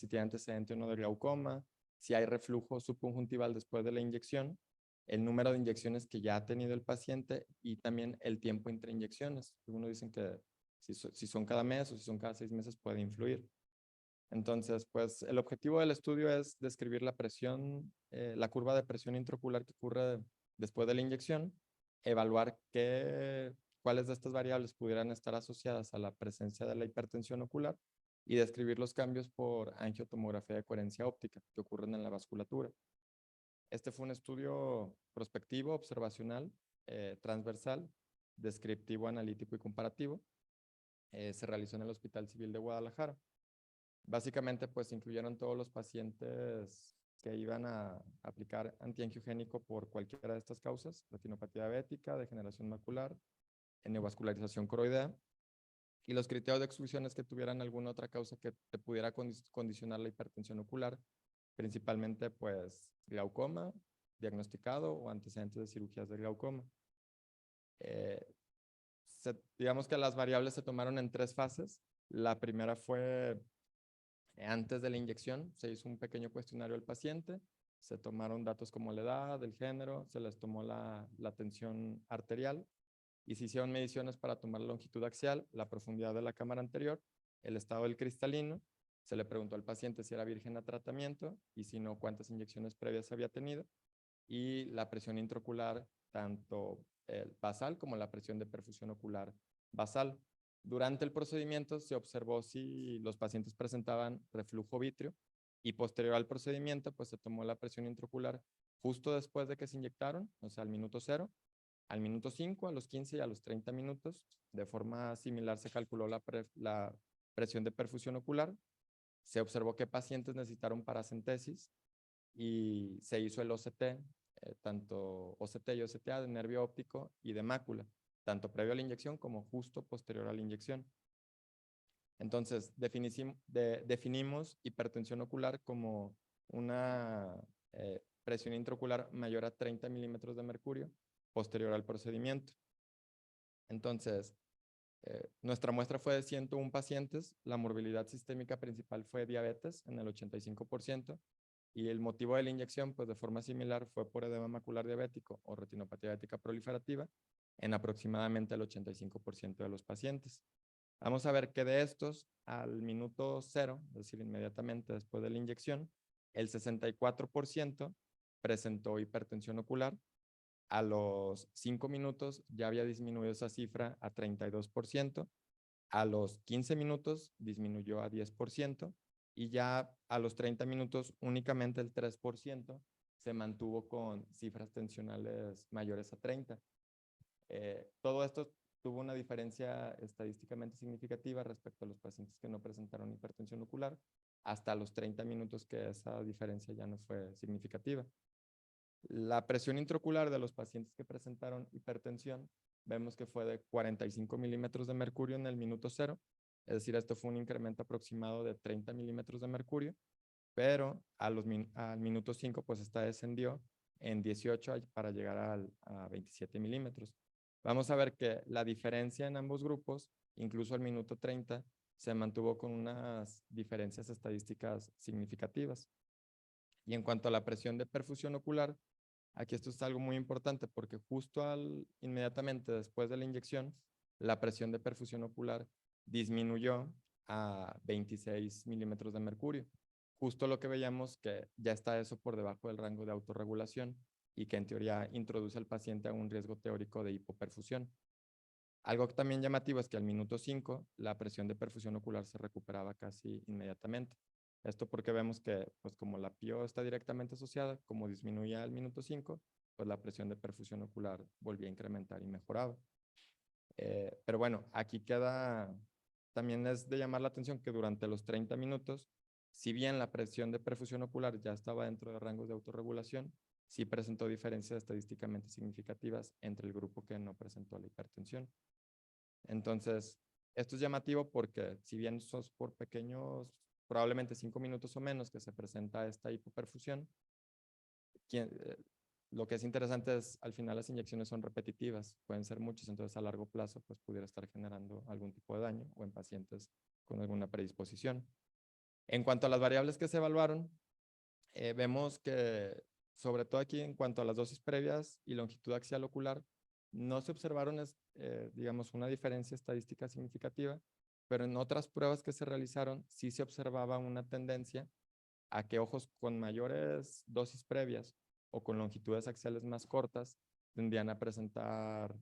tiene antecedente o no de glaucoma, si hay reflujo subconjuntival después de la inyección, el número de inyecciones que ya ha tenido el paciente y también el tiempo entre inyecciones. Algunos dicen que si son cada mes o si son cada 6 meses puede influir. Entonces, pues el objetivo del estudio es describir la presión, la curva de presión intraocular que ocurre después de la inyección, evaluar cuáles de estas variables pudieran estar asociadas a la presencia de la hipertensión ocular y describir los cambios por angiotomografía de coherencia óptica que ocurren en la vasculatura. Este fue un estudio prospectivo, observacional, transversal, descriptivo, analítico y comparativo. Se realizó en el Hospital Civil de Guadalajara. Básicamente, pues incluyeron todos los pacientes que iban a aplicar antiangiogénico por cualquiera de estas causas: retinopatía diabética, degeneración macular, neovascularización coroidea, y los criterios de exclusión es que tuvieran alguna otra causa que te pudiera condicionar la hipertensión ocular, principalmente pues glaucoma diagnosticado o antecedentes de cirugías de glaucoma. Digamos que las variables se tomaron en 3 fases. La primera fue antes de la inyección, se hizo un pequeño cuestionario al paciente, se tomaron datos como la edad, el género, se les tomó la tensión arterial y se hicieron mediciones para tomar la longitud axial, la profundidad de la cámara anterior, el estado del cristalino. Se le preguntó al paciente si era virgen a tratamiento y si no, cuántas inyecciones previas había tenido, y la presión intraocular, tanto basal como la presión de perfusión ocular basal. Durante el procedimiento se observó si los pacientes presentaban reflujo vítreo y posterior al procedimiento pues se tomó la presión intraocular justo después de que se inyectaron, o sea al minuto 0, al minuto 5, a los 15 y a los 30 minutos. De forma similar se calculó la presión de perfusión ocular. Se observó qué pacientes necesitaron paracentesis y se hizo el OCT, tanto OCT y OCTA de nervio óptico y de mácula, tanto previo a la inyección como justo posterior a la inyección. Entonces, definimos hipertensión ocular como una presión intraocular mayor a 30 milímetros de mercurio posterior al procedimiento. Entonces, nuestra muestra fue de 101 pacientes. La morbilidad sistémica principal fue diabetes en el 85%. Y el motivo de la inyección, pues de forma similar, fue por edema macular diabético o retinopatía diabética proliferativa en aproximadamente el 85% de los pacientes. Vamos a ver que de estos, al minuto 0, es decir, inmediatamente después de la inyección, el 64% presentó hipertensión ocular. A los 5 minutos ya había disminuido esa cifra a 32%. A los 15 minutos disminuyó a 10%. Y ya a los 30 minutos únicamente el 3% se mantuvo con cifras tensionales mayores a 30. Todo esto tuvo una diferencia estadísticamente significativa respecto a los pacientes que no presentaron hipertensión ocular, hasta los 30 minutos que esa diferencia ya no fue significativa. La presión intraocular de los pacientes que presentaron hipertensión, vemos que fue de 45 milímetros de mercurio en el minuto 0 Es decir, esto fue un incremento aproximado de 30 milímetros de mercurio, pero al minuto 5, pues esta descendió en 18 para llegar a 27 milímetros. Vamos a ver que la diferencia en ambos grupos, incluso al minuto 30, se mantuvo con unas diferencias estadísticas significativas. Y en cuanto a la presión de perfusión ocular, aquí esto es algo muy importante porque justo inmediatamente después de la inyección, la presión de perfusión ocular disminuyó a 26 milímetros de mercurio. Justo lo que veíamos que ya está eso por debajo del rango de autorregulación y que en teoría introduce al paciente a un riesgo teórico de hipoperfusión. Algo que también llamativo es que al minuto 5 la presión de perfusión ocular se recuperaba casi inmediatamente. Esto porque vemos que, pues como la PIO está directamente asociada, como disminuía al minuto 5, pues la presión de perfusión ocular volvía a incrementar y mejoraba. Pero bueno, aquí queda, también es de llamar la atención que durante los 30 minutos, si bien la presión de perfusión ocular ya estaba dentro de rangos de autorregulación, sí presentó diferencias estadísticamente significativas entre el grupo que no presentó la hipertensión. Entonces, esto es llamativo porque si bien son por pequeños, probablemente 5 minutos o menos que se presenta esta hipoperfusión, lo que es interesante es al final las inyecciones son repetitivas, pueden ser muchas, entonces a largo plazo pues pudiera estar generando algún tipo de daño o en pacientes con alguna predisposición. En cuanto a las variables que se evaluaron, vemos que sobre todo aquí en cuanto a las dosis previas y longitud axial ocular, no se observaron, digamos, una diferencia estadística significativa, pero en otras pruebas que se realizaron sí se observaba una tendencia a que ojos con mayores dosis previas o con longitudes axiales más cortas tendían a presentar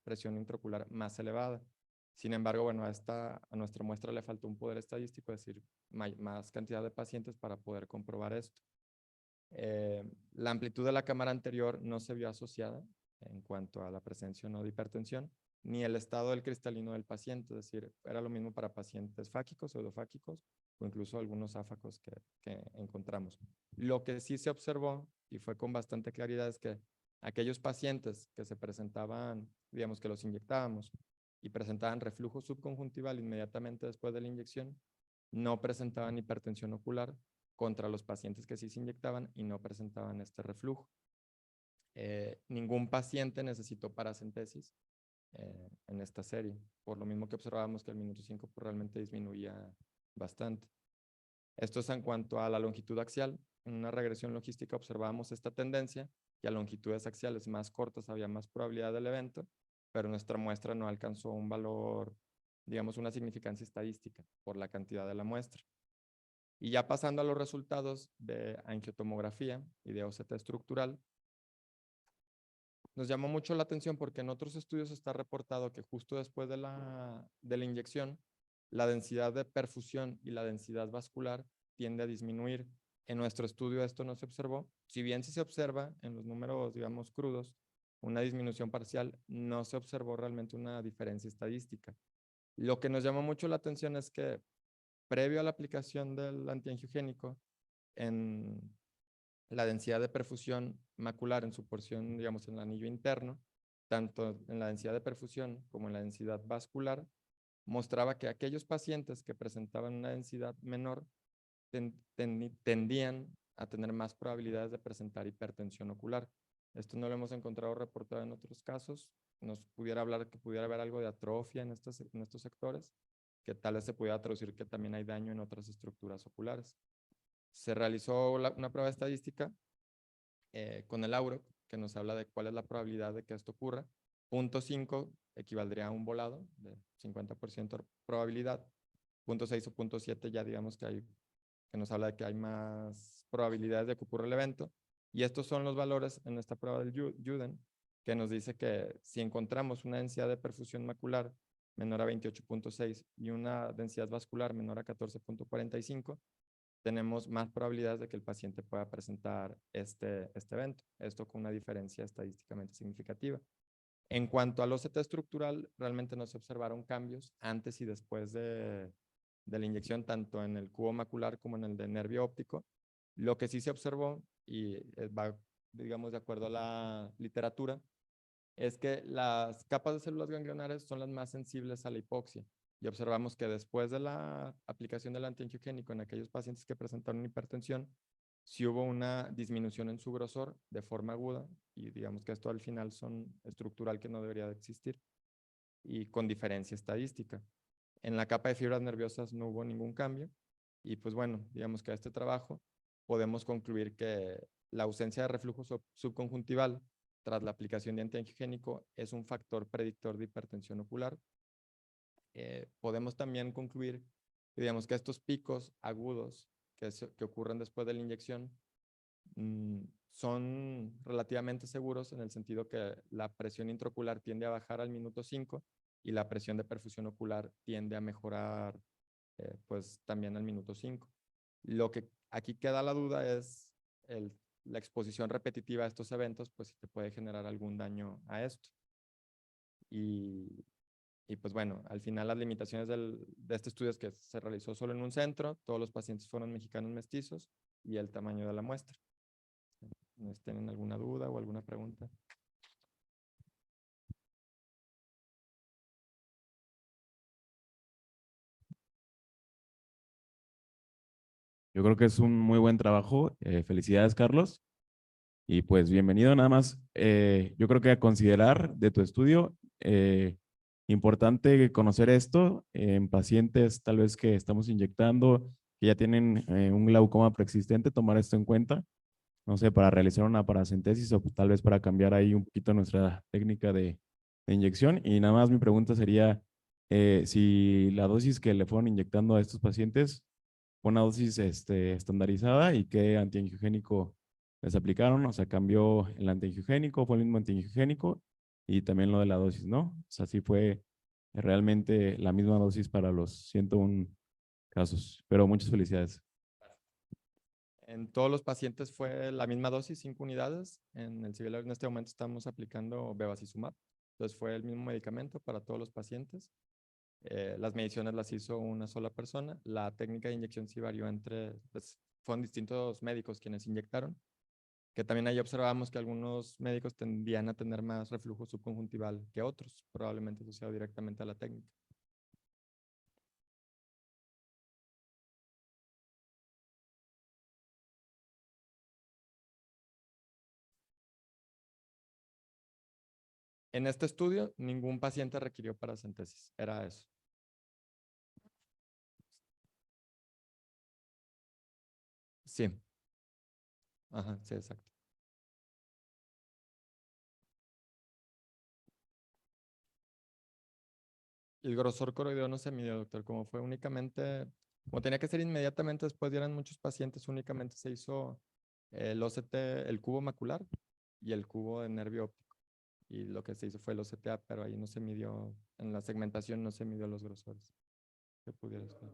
presión intraocular más elevada. Sin embargo, bueno, a nuestra muestra le faltó un poder estadístico, es decir, más cantidad de pacientes para poder comprobar esto. La amplitud de la cámara anterior no se vio asociada en cuanto a la presencia o no de hipertensión, ni el estado del cristalino del paciente, es decir, era lo mismo para pacientes fáquicos, pseudofáquicos o incluso algunos áfacos que encontramos. Lo que sí se observó, y fue con bastante claridad, es que aquellos pacientes que se presentaban, digamos que los inyectábamos y presentaban reflujo subconjuntival inmediatamente después de la inyección, no presentaban hipertensión ocular contra los pacientes que sí se inyectaban y no presentaban este reflujo. Ningún paciente necesitó paracentesis en esta serie, por lo mismo que observábamos que al minuto 5 pues, realmente disminuía bastante. Esto es en cuanto a la longitud axial. En una regresión logística observábamos esta tendencia que a longitudes axiales más cortas había más probabilidad del evento, pero nuestra muestra no alcanzó un valor, digamos, una significancia estadística por la cantidad de la muestra. Y ya pasando a los resultados de angiotomografía y de OCT estructural, nos llamó mucho la atención porque en otros estudios está reportado que justo después de la inyección, la densidad de perfusión y la densidad vascular tiende a disminuir. En nuestro estudio esto no se observó. Si bien sí se observa en los números, digamos, crudos, una disminución parcial, no se observó realmente una diferencia estadística. Lo que nos llamó mucho la atención es que previo a la aplicación del antiangiogénico, en la densidad de perfusión macular en su porción, digamos, en el anillo interno, tanto en la densidad de perfusión como en la densidad vascular, mostraba que aquellos pacientes que presentaban una densidad menor tendían a tener más probabilidades de presentar hipertensión ocular. Esto no lo hemos encontrado reportado en otros casos. Nos pudiera hablar que pudiera haber algo de atrofia en estos sectores, que tal vez se pudiera traducir que también hay daño en otras estructuras oculares. Se realizó una prueba estadística con el AUROC, que nos habla de cuál es la probabilidad de que esto ocurra. 0.5 equivaldría a un volado de 50% probabilidad. 0.6 o 0.7 ya digamos que nos habla de que hay más probabilidades de que ocurra el evento. Y estos son los valores en esta prueba del Juden, que nos dice que si encontramos una densidad de perfusión macular menor a 28.6 y una densidad vascular menor a 14.45, tenemos más probabilidades de que el paciente pueda presentar este evento. Esto con una diferencia estadísticamente significativa. En cuanto al OCT estructural, realmente no se observaron cambios antes y después de la inyección, tanto en el cubo macular como en el de nervio óptico. Lo que sí se observó, y va, digamos, de acuerdo a la literatura, es que las capas de células ganglionares son las más sensibles a la hipoxia y observamos que después de la aplicación del antiangiogénico en aquellos pacientes que presentaron hipertensión, sí hubo una disminución en su grosor de forma aguda, y digamos que esto al final son estructural, que no debería de existir, y con diferencia estadística. En la capa de fibras nerviosas no hubo ningún cambio, y pues bueno, digamos que a este trabajo podemos concluir que la ausencia de reflujo subconjuntival tras la aplicación de antiangiogénico es un factor predictor de hipertensión ocular. Podemos también concluir, digamos, que estos picos agudos que ocurren después de la inyección son relativamente seguros, en el sentido que la presión intraocular tiende a bajar al minuto 5 y la presión de perfusión ocular tiende a mejorar pues también al minuto 5. Lo que aquí queda la duda es la exposición repetitiva a estos eventos, pues si te puede generar algún daño a esto. Y pues bueno, al final las limitaciones de este estudio es que se realizó solo en un centro, todos los pacientes fueron mexicanos mestizos, y el tamaño de la muestra. ¿Tienen alguna duda o alguna pregunta? Yo creo que es un muy buen trabajo. Felicidades, Carlos. Y pues bienvenido nada más. Yo creo que a considerar de tu estudio, importante conocer esto en pacientes tal vez que estamos inyectando, que ya tienen un glaucoma preexistente, tomar esto en cuenta, no sé, para realizar una paracentesis o tal vez para cambiar ahí un poquito nuestra técnica de inyección. Y nada más mi pregunta sería si la dosis que le fueron inyectando a estos pacientes fue una dosis estandarizada y qué antiangiogénico les aplicaron, o sea, cambió el antiangiogénico, fue el mismo antiangiogénico y también lo de la dosis, ¿no? O sea, sí fue realmente la misma dosis para los 101 casos, pero muchas felicidades. En todos los pacientes fue la misma dosis, 5 unidades. En el CIVIL en este momento estamos aplicando bevacizumab. Entonces fue el mismo medicamento para todos los pacientes. Las mediciones las hizo una sola persona. La técnica de inyección sí varió pues, fueron distintos médicos quienes inyectaron, que también ahí observamos que algunos médicos tendían a tener más reflujo subconjuntival que otros, probablemente asociado directamente a la técnica. En este estudio, ningún paciente requirió paracentesis. Era eso. Sí. Ajá, sí, exacto. El grosor coroideo no se midió, doctor. Como fue únicamente, como tenía que ser inmediatamente después, dieran muchos pacientes, únicamente se hizo el OCT, el cubo macular y el cubo de nervio óptico. Y lo que se hizo fue el OCTA, pero ahí no se midió, en la segmentación no se midió los grosores que pudiera estar.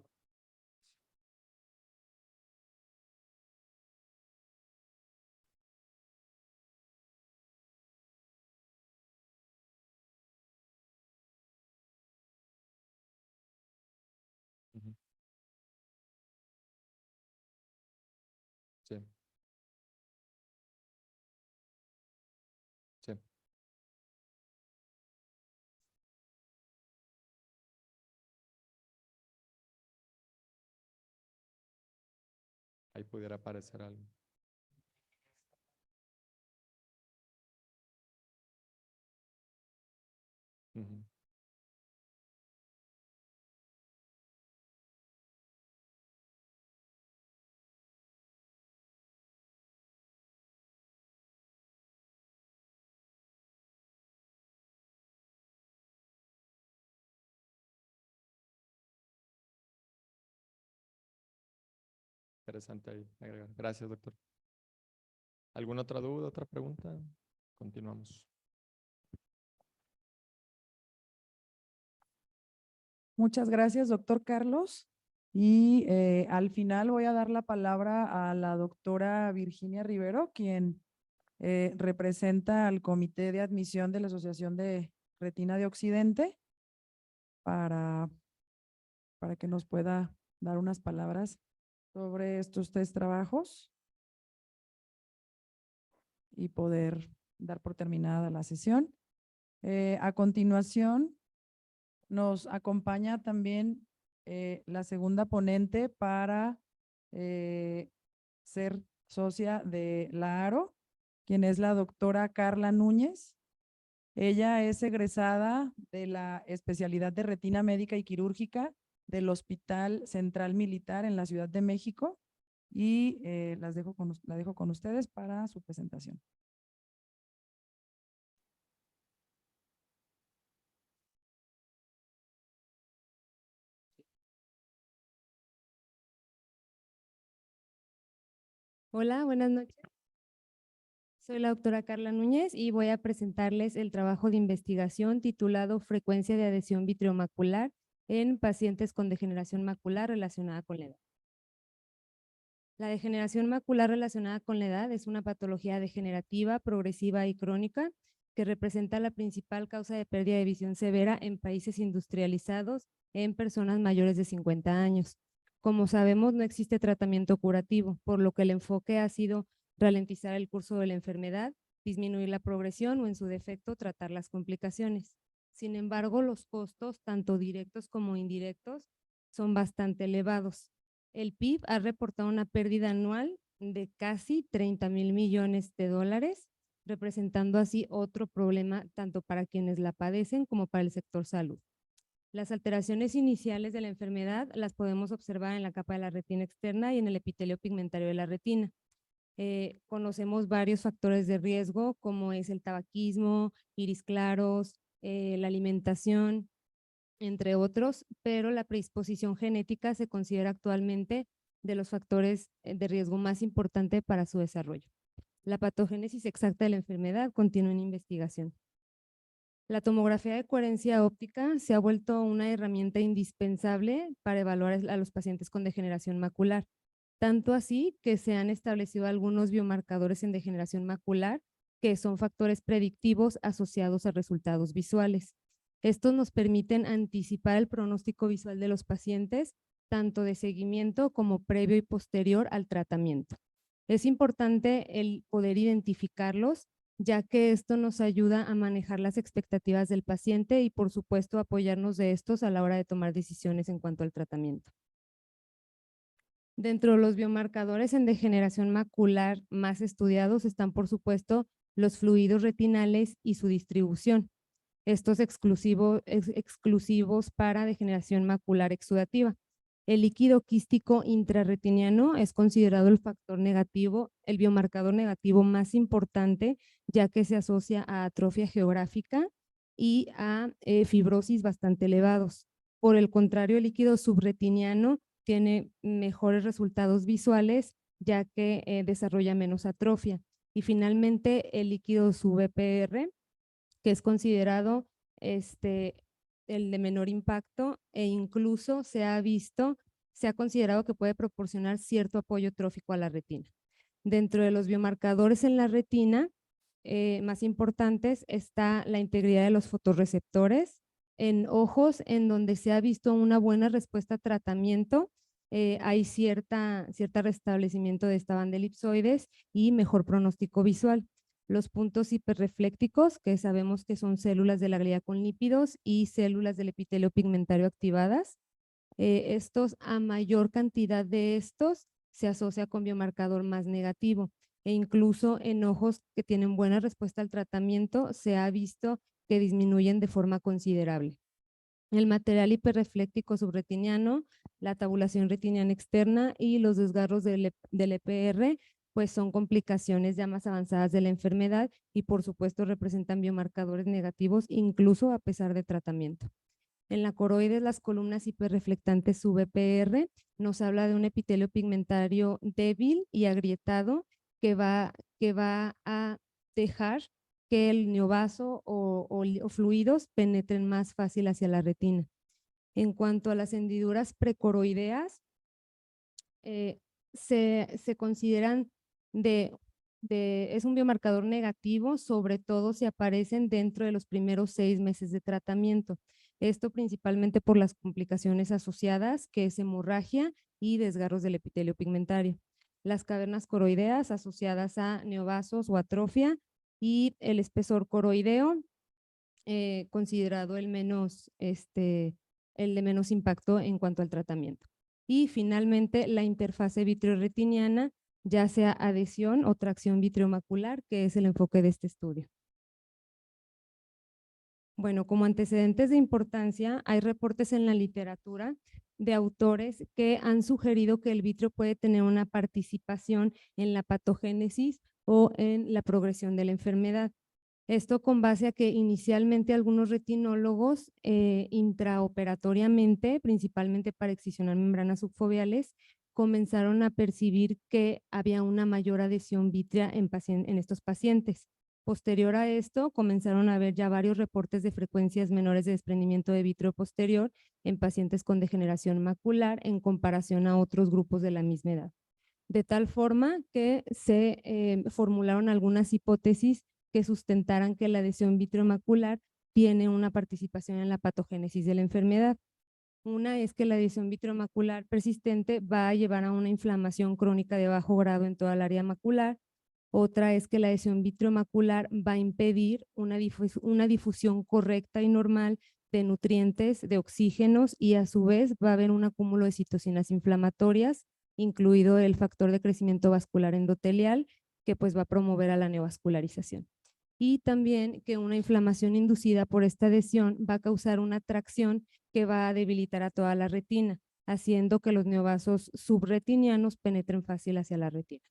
Ujú. Sí, sí. Ahí pudiera aparecer algo. Ujú. Interesante ahí agregar. Gracias, doctor. ¿Alguna otra duda, otra pregunta? Continuamos. Muchas gracias, doctor Carlos. Y al final voy a dar la palabra a la doctora Virginia Rivero, quien representa al Comité de Admisión de la Asociación de Retina de Occidente, para que nos pueda dar unas palabras sobre estos 3 trabajos y poder dar por terminada la sesión. A continuación, Nos acompaña también la segunda ponente para ser socia de la ARO, quien es la doctora Carla Núñez. Ella es egresada de la especialidad de retina médica y quirúrgica del Hospital Central Militar en la Ciudad de México y la dejo con ustedes para su presentación. Hola, buenas noches. Soy la doctora Carla Núñez y voy a presentarles el trabajo de investigación titulado Frecuencia de adhesión vitreomacular en pacientes con degeneración macular relacionada con la edad. La degeneración macular relacionada con la edad es una patología degenerativa, progresiva y crónica que representa la principal causa de pérdida de visión severa en países industrializados en personas mayores de 50 años. Como sabemos, no existe tratamiento curativo, por lo que el enfoque ha sido ralentizar el curso de la enfermedad, disminuir la progresión o, en su defecto, tratar las complicaciones. Sin embargo, los costos, tanto directos como indirectos, son bastante elevados. El PIB ha reportado una pérdida anual de casi 30,000 millones de dólares, representando así otro problema tanto para quienes la padecen como para el sector salud. Las alteraciones iniciales de la enfermedad las podemos observar en la capa de la retina externa y en el epitelio pigmentario de la retina. Conocemos varios factores de riesgo, como es el tabaquismo, iris claros, la alimentación, entre otros, pero la predisposición genética se considera actualmente de los factores de riesgo más importante para su desarrollo. La patogénesis exacta de la enfermedad continúa en investigación. La tomografía de coherencia óptica se ha vuelto una herramienta indispensable para evaluar a los pacientes con degeneración macular. Tanto así que se han establecido algunos biomarcadores en degeneración macular que son factores predictivos asociados a resultados visuales. Estos nos permiten anticipar el pronóstico visual de los pacientes, tanto de seguimiento como previo y posterior al tratamiento. Es importante el poder identificarlos, ya que esto nos ayuda a manejar las expectativas del paciente y, por supuesto, apoyarnos de estos a la hora de tomar decisiones en cuanto al tratamiento. Dentro de los biomarcadores en degeneración macular más estudiados están, por supuesto, los fluidos retinales y su distribución. Estos exclusivos para degeneración macular exudativa. El líquido quístico intrarretiniano es considerado el factor negativo, el biomarcador negativo más importante, ya que se asocia a atrofia geográfica y a fibrosis bastante elevados. Por el contrario, el líquido subretiniano tiene mejores resultados visuales, ya que desarrolla menos atrofia. Y finalmente, el líquido sub-EPR, que es considerado el de menor impacto e incluso se ha considerado que puede proporcionar cierto apoyo trófico a la retina. Dentro de los biomarcadores en la retina más importantes está la integridad de los fotorreceptores. En ojos, en donde se ha visto una buena respuesta a tratamiento, hay cierta restablecimiento de esta banda elipsoides y mejor pronóstico visual. Los puntos hiperreflécticos, que sabemos que son células de la glía con lípidos y células del epitelio pigmentario activadas. A mayor cantidad de estos se asocia con biomarcador más negativo e incluso en ojos que tienen buena respuesta al tratamiento se ha visto que disminuyen de forma considerable. El material hiperrefléctico subretiniano, la tabulación retiniana externa y los desgarros del EPR pues son complicaciones ya más avanzadas de la enfermedad y por supuesto representan biomarcadores negativos incluso a pesar de tratamiento. En la coroides, las columnas hiperreflectantes sub-EPR nos habla de un epitelio pigmentario débil y agrietado que va a dejar que el neovaso o fluidos penetren más fácil hacia la retina. En cuanto a las hendiduras precoroideas, se consideran es un biomarcador negativo, sobre todo si aparecen dentro de los primeros 6 meses de tratamiento. Esto principalmente por las complicaciones asociadas, que es hemorragia y desgarros del epitelio pigmentario. Las cavernas coroideas asociadas a neovasos o atrofia y el espesor coroideo considerado el de menos impacto en cuanto al tratamiento. Y finalmente, la interfase vitreoretiniana, ya sea adhesión o tracción vitreomacular, que es el enfoque de este estudio. Bueno, como antecedentes de importancia, hay reportes en la literatura de autores que han sugerido que el vitreo puede tener una participación en la patogénesis o en la progresión de la enfermedad. Esto con base a que inicialmente algunos retinólogos intraoperatoriamente, principalmente para excisionar membranas subfoveales, comenzaron a percibir que había una mayor adhesión vítrea en estos pacientes. Posterior a esto, comenzaron a haber ya varios reportes de frecuencias menores de desprendimiento de vítreo posterior en pacientes con degeneración macular en comparación a otros grupos de la misma edad. De tal forma que se formularon algunas hipótesis que sustentaran que la adhesión vitreomacular tiene una participación en la patogénesis de la enfermedad. Una es que la adhesión vitreomacular persistente va a llevar a una inflamación crónica de bajo grado en toda el área macular. Otra es que la adhesión vitreomacular va a impedir una difusión correcta y normal de nutrientes, de oxígenos, y a su vez va a haber un acúmulo de citocinas inflamatorias, incluido el factor de crecimiento vascular endotelial, que pues va a promover a la neovascularización. Y también que una inflamación inducida por esta adhesión va a causar una tracción que va a debilitar a toda la retina, haciendo que los neovasos subretinianos penetren fácil hacia la retina.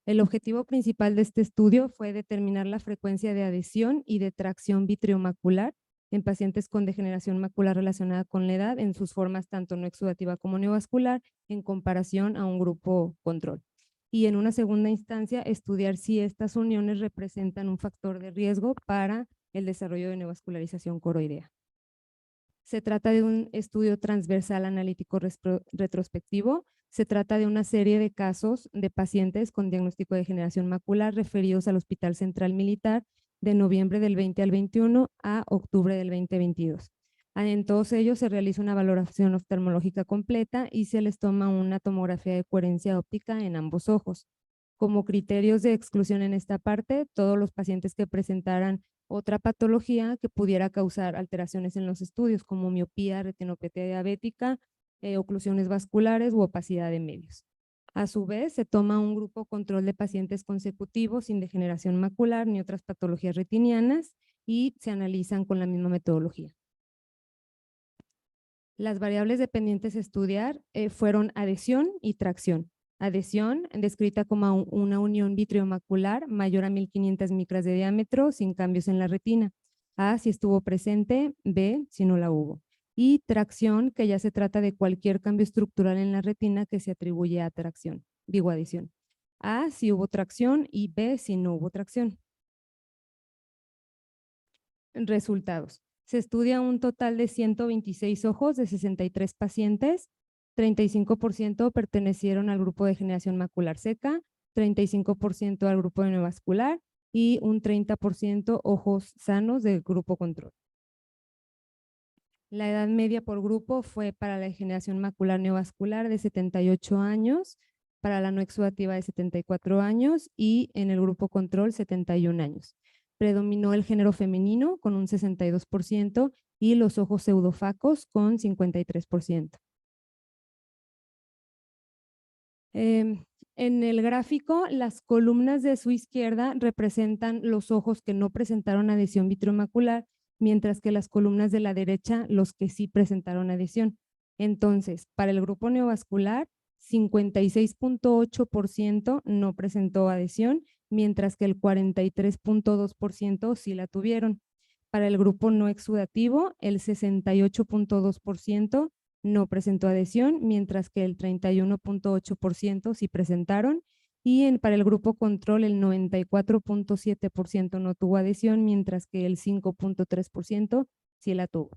El objetivo principal de este estudio fue determinar la frecuencia de adhesión y de tracción vitreomacular en pacientes con degeneración macular relacionada con la edad en sus formas tanto no exudativa como neovascular en comparación a un grupo control. Y en una segunda instancia, estudiar si estas uniones representan un factor de riesgo para el desarrollo de neovascularización coroidea. Se trata de un estudio transversal analítico retrospectivo. Se trata de una serie de casos de pacientes con diagnóstico de degeneración macular referidos al Hospital Central Militar de noviembre del 20 al 21 a octubre del 2022. En todos ellos se realiza una valoración oftalmológica completa y se les toma una tomografía de coherencia óptica en ambos ojos. Como criterios de exclusión en esta parte, todos los pacientes que presentaran otra patología que pudiera causar alteraciones en los estudios, como miopía, retinopatía diabética, oclusiones vasculares u opacidad de medios. A su vez, se toma un grupo control de pacientes consecutivos sin degeneración macular ni otras patologías retinianas y se analizan con la misma metodología. Las variables dependientes a estudiar fueron adhesión y tracción. Adhesión, descrita como una unión vitreomacular mayor a 1500 micras de diámetro sin cambios en la retina. A, si estuvo presente, B, si no la hubo. Y tracción, que ya se trata de cualquier cambio estructural en la retina que se atribuye a tracción, digo adhesión. A, si hubo tracción, y B, si no hubo tracción. Resultados. Se estudia un total de 126 ojos de 63 pacientes. 35% pertenecieron al grupo de degeneración macular seca, 35% al grupo de neovascular y un 30% ojos sanos del grupo control. La edad media por grupo fue para la degeneración macular neovascular de 78 años, para la no exudativa de 74 años y en el grupo control 71 años. Predominó el género femenino con un 62% y los ojos pseudofacos con 53%. En el gráfico, las columnas de su izquierda representan los ojos que no presentaron adhesión vitreomacular, mientras que las columnas de la derecha, los que sí presentaron adhesión. Entonces, para el grupo neovascular, 56.8% no presentó adhesión, mientras que el 43.2% sí la tuvieron. Para el grupo no exudativo, el 68.2% no presentó adhesión, mientras que el 31.8% sí presentaron, y para el grupo control el 94.7% no tuvo adhesión, mientras que el 5.3% sí la tuvo.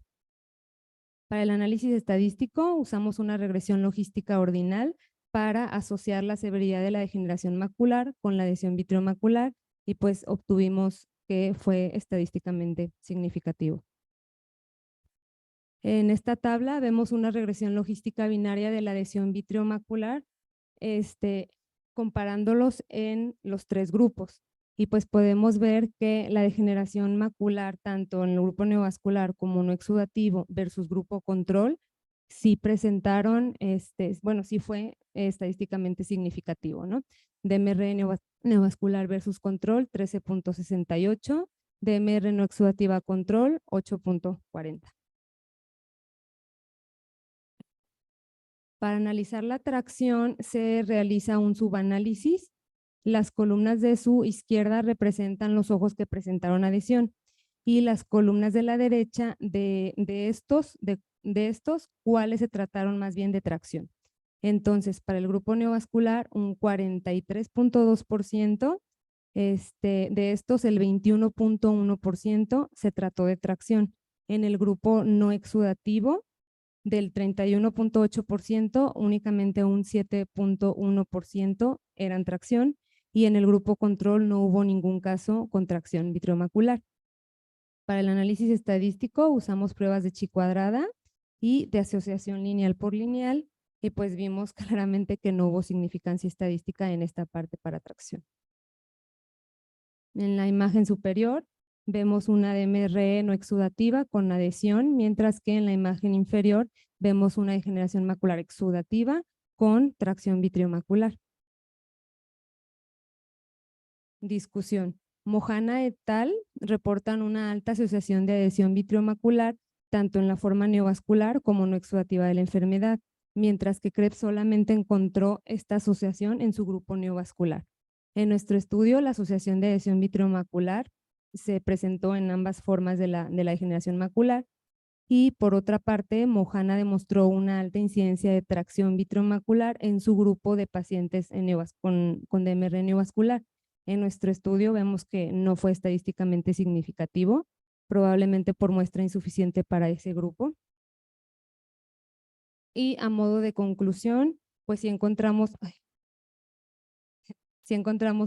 Para el análisis estadístico usamos una regresión logística ordinal para asociar la severidad de la degeneración macular con la adhesión vitreomacular y pues obtuvimos que fue estadísticamente significativo. En esta tabla vemos una regresión logística binaria de la adhesión vitreomacular, comparándolos en los tres grupos. y pues podemos ver que la degeneración macular, tanto en el grupo neovascular como no exudativo versus grupo control, sí presentaron, bueno, sí fue estadísticamente significativo, ¿no? DMR neovascular versus control, 13.68, DMR no exudativa control, 8.40. Para analizar la tracción se realiza un subanálisis. Las columnas de su izquierda representan los ojos que presentaron adhesión y las columnas de la derecha de estos, cuáles se trataron más bien de tracción. Entonces, para el grupo neovascular, un 43.2%, de estos el 21.1% se trató de tracción. En el grupo no exudativo, del 31.8%, únicamente un 7.1% eran tracción, y en el grupo control no hubo ningún caso con tracción vitreomacular. Para el análisis estadístico usamos pruebas de chi cuadrada y de asociación lineal por lineal, y pues vimos claramente que no hubo significancia estadística en esta parte para tracción. En la imagen superior vemos una DMR no exudativa con adhesión, mientras que en la imagen inferior vemos una degeneración macular exudativa con tracción vitreomacular. Discusión. Mohana et al. Reportan una alta asociación de adhesión vitreomacular tanto en la forma neovascular como no exudativa de la enfermedad, mientras que Krebs solamente encontró esta asociación en su grupo neovascular. En nuestro estudio, la asociación de adhesión vitreomacular se presentó en ambas formas de la degeneración macular, y por otra parte, Mohana demostró una alta incidencia de tracción vitreomacular en su grupo de pacientes con DMR neovascular. En nuestro estudio vemos que no fue estadísticamente significativo, probablemente por muestra insuficiente para ese grupo. Y a modo de conclusión, pues si encontramos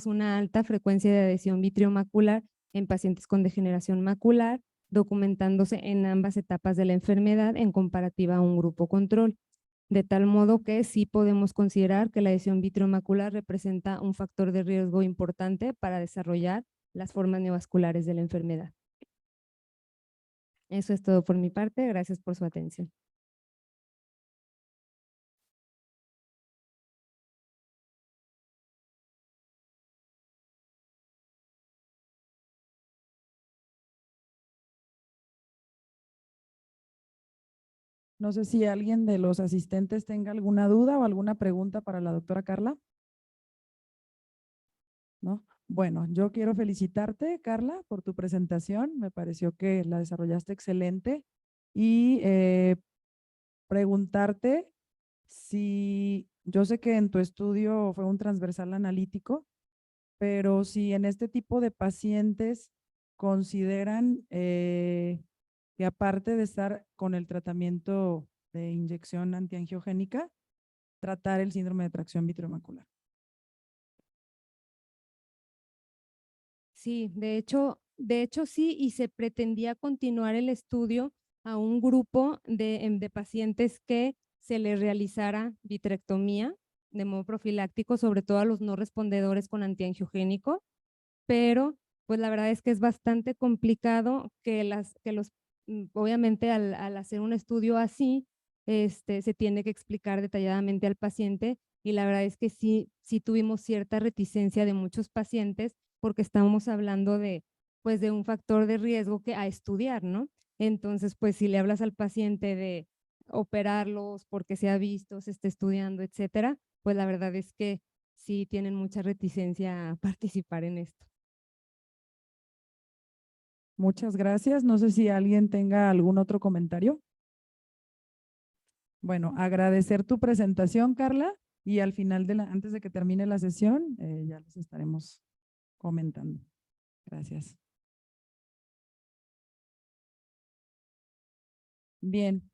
una alta frecuencia de adhesión vitreomacular en pacientes con degeneración macular, documentándose en ambas etapas de la enfermedad en comparativa a un grupo control, de tal modo que sí podemos considerar que la adhesión vitreomacular representa un factor de riesgo importante para desarrollar las formas neovasculares de la enfermedad. Eso es todo por mi parte. Gracias por su atención. No sé si alguien de los asistentes tenga alguna duda o alguna pregunta para la doctora Carla. ¿No? Bueno, yo quiero felicitarte, Carla, por tu presentación. Me pareció que la desarrollaste excelente, y preguntarte si, yo sé que en tu estudio fue un transversal analítico, pero si en este tipo de pacientes consideran que aparte de estar con el tratamiento de inyección antiangiogénica, tratar el síndrome de tracción vitreomacular. Sí, de hecho sí, y se pretendía continuar el estudio a un grupo de pacientes que se les realizara vitrectomía de modo profiláctico, sobre todo a los no respondedores con antiangiogénico, pero pues la verdad es que es bastante complicado obviamente al hacer un estudio así, se tiene que explicar detalladamente al paciente, y la verdad es que sí tuvimos cierta reticencia de muchos pacientes, porque estamos hablando de un factor de riesgo a estudiar, ¿no? Entonces, pues si le hablas al paciente de operarlos porque se ha visto, se está estudiando, etcétera, pues la verdad es que sí tienen mucha reticencia a participar en esto. Muchas gracias. No sé si alguien tenga algún otro comentario. Bueno, agradecer tu presentación, Carla, y al final antes de que termine la sesión, ya les estaremos comentando. Gracias. Bien,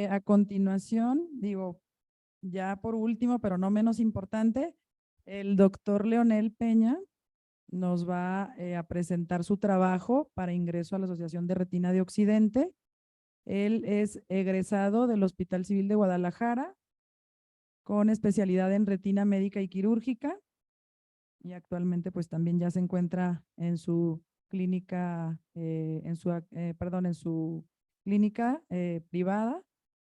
a continuación, ya por último, pero no menos importante, el doctor Leonel Peña nos va a presentar su trabajo para ingreso a la Asociación de Retina de Occidente. Él es egresado del Hospital Civil de Guadalajara con especialidad en retina médica y quirúrgica. y actualmente pues también ya se encuentra en su clínica, en su clínica privada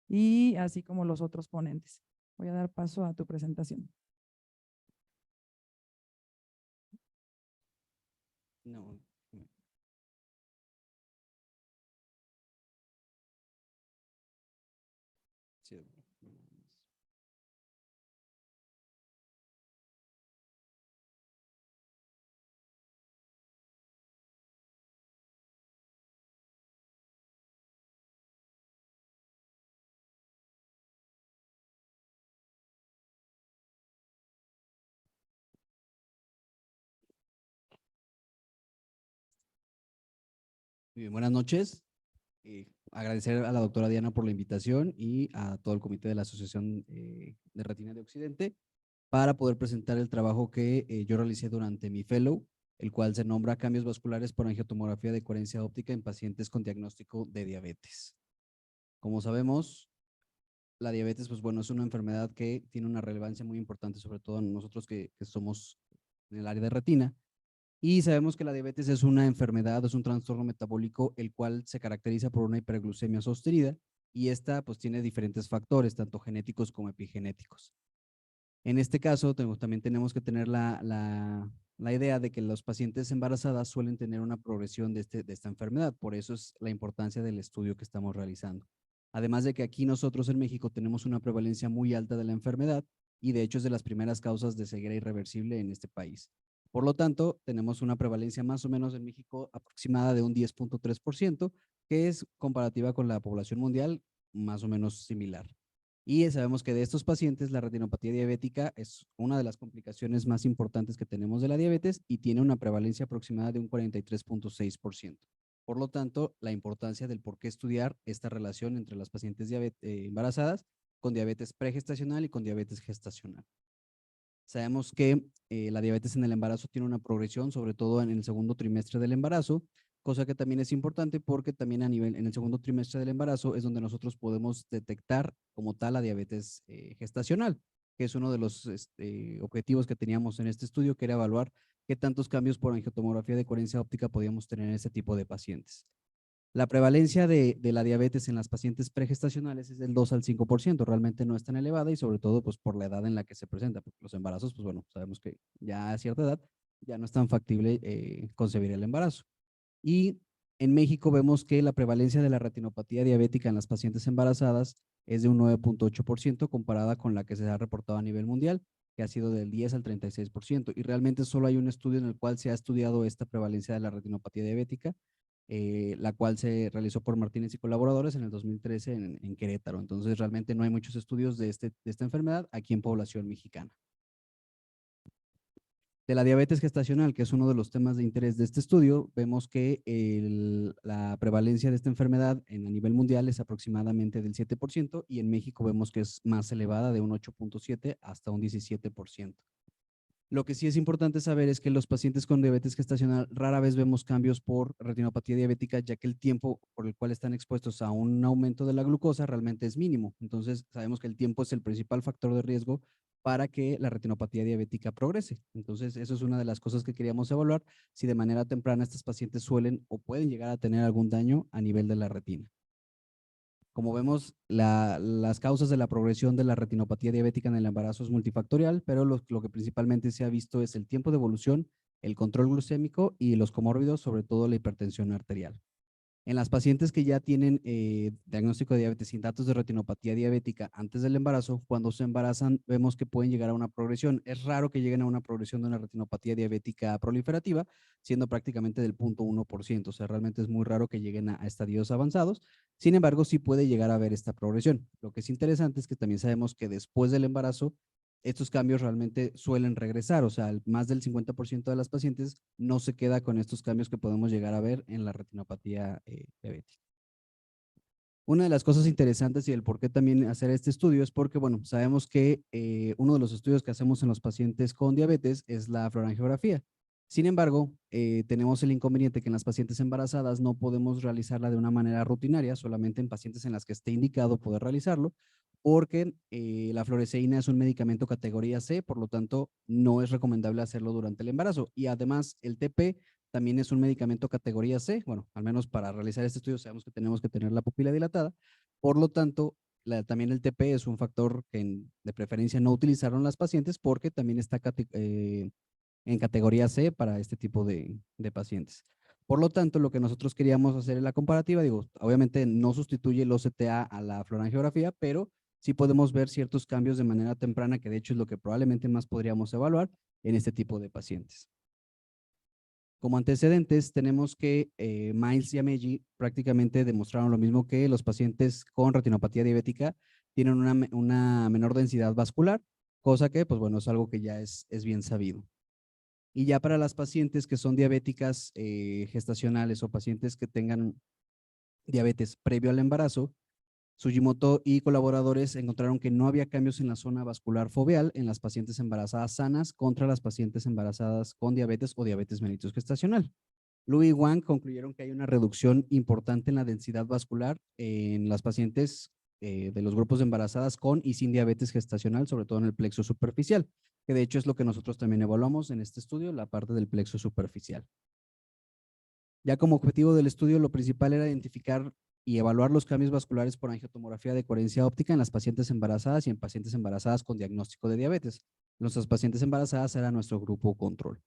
y así como los otros ponentes. Voy a dar paso a tu presentación. No. Sí. Muy bien, buenas noches. Agradecer a la doctora Diana por la invitación y a todo el comité de la Asociación de Retina de Occidente para poder presentar el trabajo que yo realicé durante mi fellow, el cual se nombra Cambios vasculares por angiotomografía de coherencia óptica en pacientes con diagnóstico de diabetes. Como sabemos, la diabetes, pues bueno, es una enfermedad que tiene una relevancia muy importante, sobre todo nosotros que somos en el área de retina. Y sabemos que la diabetes es una enfermedad, es un trastorno metabólico, el cual se caracteriza por una hiperglucemia sostenida y esta pues tiene diferentes factores, tanto genéticos como epigenéticos. En este caso, también tenemos que tener la idea de que los pacientes embarazadas suelen tener una progresión de esta enfermedad, por eso es la importancia del estudio que estamos realizando. Además de que aquí nosotros en México tenemos una prevalencia muy alta de la enfermedad y de hecho es de las primeras causas de ceguera irreversible en este país. Por lo tanto, tenemos una prevalencia más o menos en México aproximada de un 10.3%, que es comparativa con la población mundial más o menos similar. Y sabemos que de estos pacientes la retinopatía diabética es una de las complicaciones más importantes que tenemos de la diabetes y tiene una prevalencia aproximada de un 43.6%. Por lo tanto, la importancia del por qué estudiar esta relación entre las pacientes embarazadas con diabetes pregestacional y con diabetes gestacional. Sabemos que la diabetes en el embarazo tiene una progresión, sobre todo en el segundo trimestre del embarazo, cosa que también es importante porque también en el segundo trimestre del embarazo es donde nosotros podemos detectar como tal la diabetes gestacional, que es uno de los objetivos que teníamos en este estudio, que era evaluar qué tantos cambios por angiotomografía de coherencia óptica podíamos tener en este tipo de pacientes. La prevalencia de la diabetes en las pacientes pregestacionales es del 2 al 5%, realmente no es tan elevada y sobre todo pues por la edad en la que se presenta, porque los embarazos, pues bueno, sabemos que ya a cierta edad ya no es tan factible concebir el embarazo. Y en México vemos que la prevalencia de la retinopatía diabética en las pacientes embarazadas es de un 9.8% comparada con la que se ha reportado a nivel mundial, que ha sido del 10 al 36%. Y realmente solo hay un estudio en el cual se ha estudiado esta prevalencia de la retinopatía diabética, la cual se realizó por Martínez y colaboradores en el 2013 en Querétaro. Entonces realmente no hay muchos estudios de esta enfermedad aquí en población mexicana. De la diabetes gestacional, que es uno de los temas de interés de este estudio, vemos que la prevalencia de esta enfermedad a nivel mundial es aproximadamente del 7% y en México vemos que es más elevada, de un 8.7 hasta un 17%. Lo que sí es importante saber es que los pacientes con diabetes gestacional rara vez vemos cambios por retinopatía diabética, ya que el tiempo por el cual están expuestos a un aumento de la glucosa realmente es mínimo. Entonces, sabemos que el tiempo es el principal factor de riesgo para que la retinopatía diabética progrese. Entonces, eso es una de las cosas que queríamos evaluar, si de manera temprana estos pacientes suelen o pueden llegar a tener algún daño a nivel de la retina. Como vemos, las causas de la progresión de la retinopatía diabética en el embarazo es multifactorial, pero lo que principalmente se ha visto es el tiempo de evolución, el control glucémico y los comórbidos, sobre todo la hipertensión arterial. En las pacientes que ya tienen diagnóstico de diabetes sin datos de retinopatía diabética antes del embarazo, cuando se embarazan vemos que pueden llegar a una progresión. Es raro que lleguen a una progresión de una retinopatía diabética proliferativa, siendo prácticamente del 0.1%. O sea, realmente es muy raro que lleguen a estadios avanzados. Sin embargo, sí puede llegar a haber esta progresión. Lo que es interesante es que también sabemos que después del embarazo estos cambios realmente suelen regresar, o sea, más del 50% de las pacientes no se queda con estos cambios que podemos llegar a ver en la retinopatía diabética. Una de las cosas interesantes y el por qué también hacer este estudio es porque, bueno, sabemos que uno de los estudios que hacemos en los pacientes con diabetes es la fluorangiografía. Sin embargo, tenemos el inconveniente que en las pacientes embarazadas no podemos realizarla de una manera rutinaria, solamente en pacientes en las que esté indicado poder realizarlo, porque la fluoresceína es un medicamento categoría C, por lo tanto, no es recomendable hacerlo durante el embarazo. Y además, el TP también es un medicamento categoría C. Bueno, al menos para realizar este estudio sabemos que tenemos que tener la pupila dilatada. Por lo tanto, también el TP es un factor que de preferencia no utilizaron las pacientes porque también está en categoría C para este tipo de pacientes. Por lo tanto, lo que nosotros queríamos hacer en la comparativa, digo, obviamente no sustituye el OCTA a la fluorangiografía, pero sí podemos ver ciertos cambios de manera temprana, que de hecho es lo que probablemente más podríamos evaluar en este tipo de pacientes. Como antecedentes, tenemos que Miles y Ameji prácticamente demostraron lo mismo, que los pacientes con retinopatía diabética tienen una menor densidad vascular, cosa que, pues bueno, es algo que ya es bien sabido. Y ya para las pacientes que son diabéticas gestacionales o pacientes que tengan diabetes previo al embarazo, Sugimoto y colaboradores encontraron que no había cambios en la zona vascular foveal en las pacientes embarazadas sanas contra las pacientes embarazadas con diabetes o diabetes mellitus gestacional. Lu y Wang concluyeron que hay una reducción importante en la densidad vascular en las pacientes de los grupos de embarazadas con y sin diabetes gestacional, sobre todo en el plexo superficial, que de hecho es lo que nosotros también evaluamos en este estudio, la parte del plexo superficial. Ya como objetivo del estudio, lo principal era identificar y evaluar los cambios vasculares por angiotomografía de coherencia óptica en las pacientes embarazadas y en pacientes embarazadas con diagnóstico de diabetes. Nuestras pacientes embarazadas era nuestro grupo control.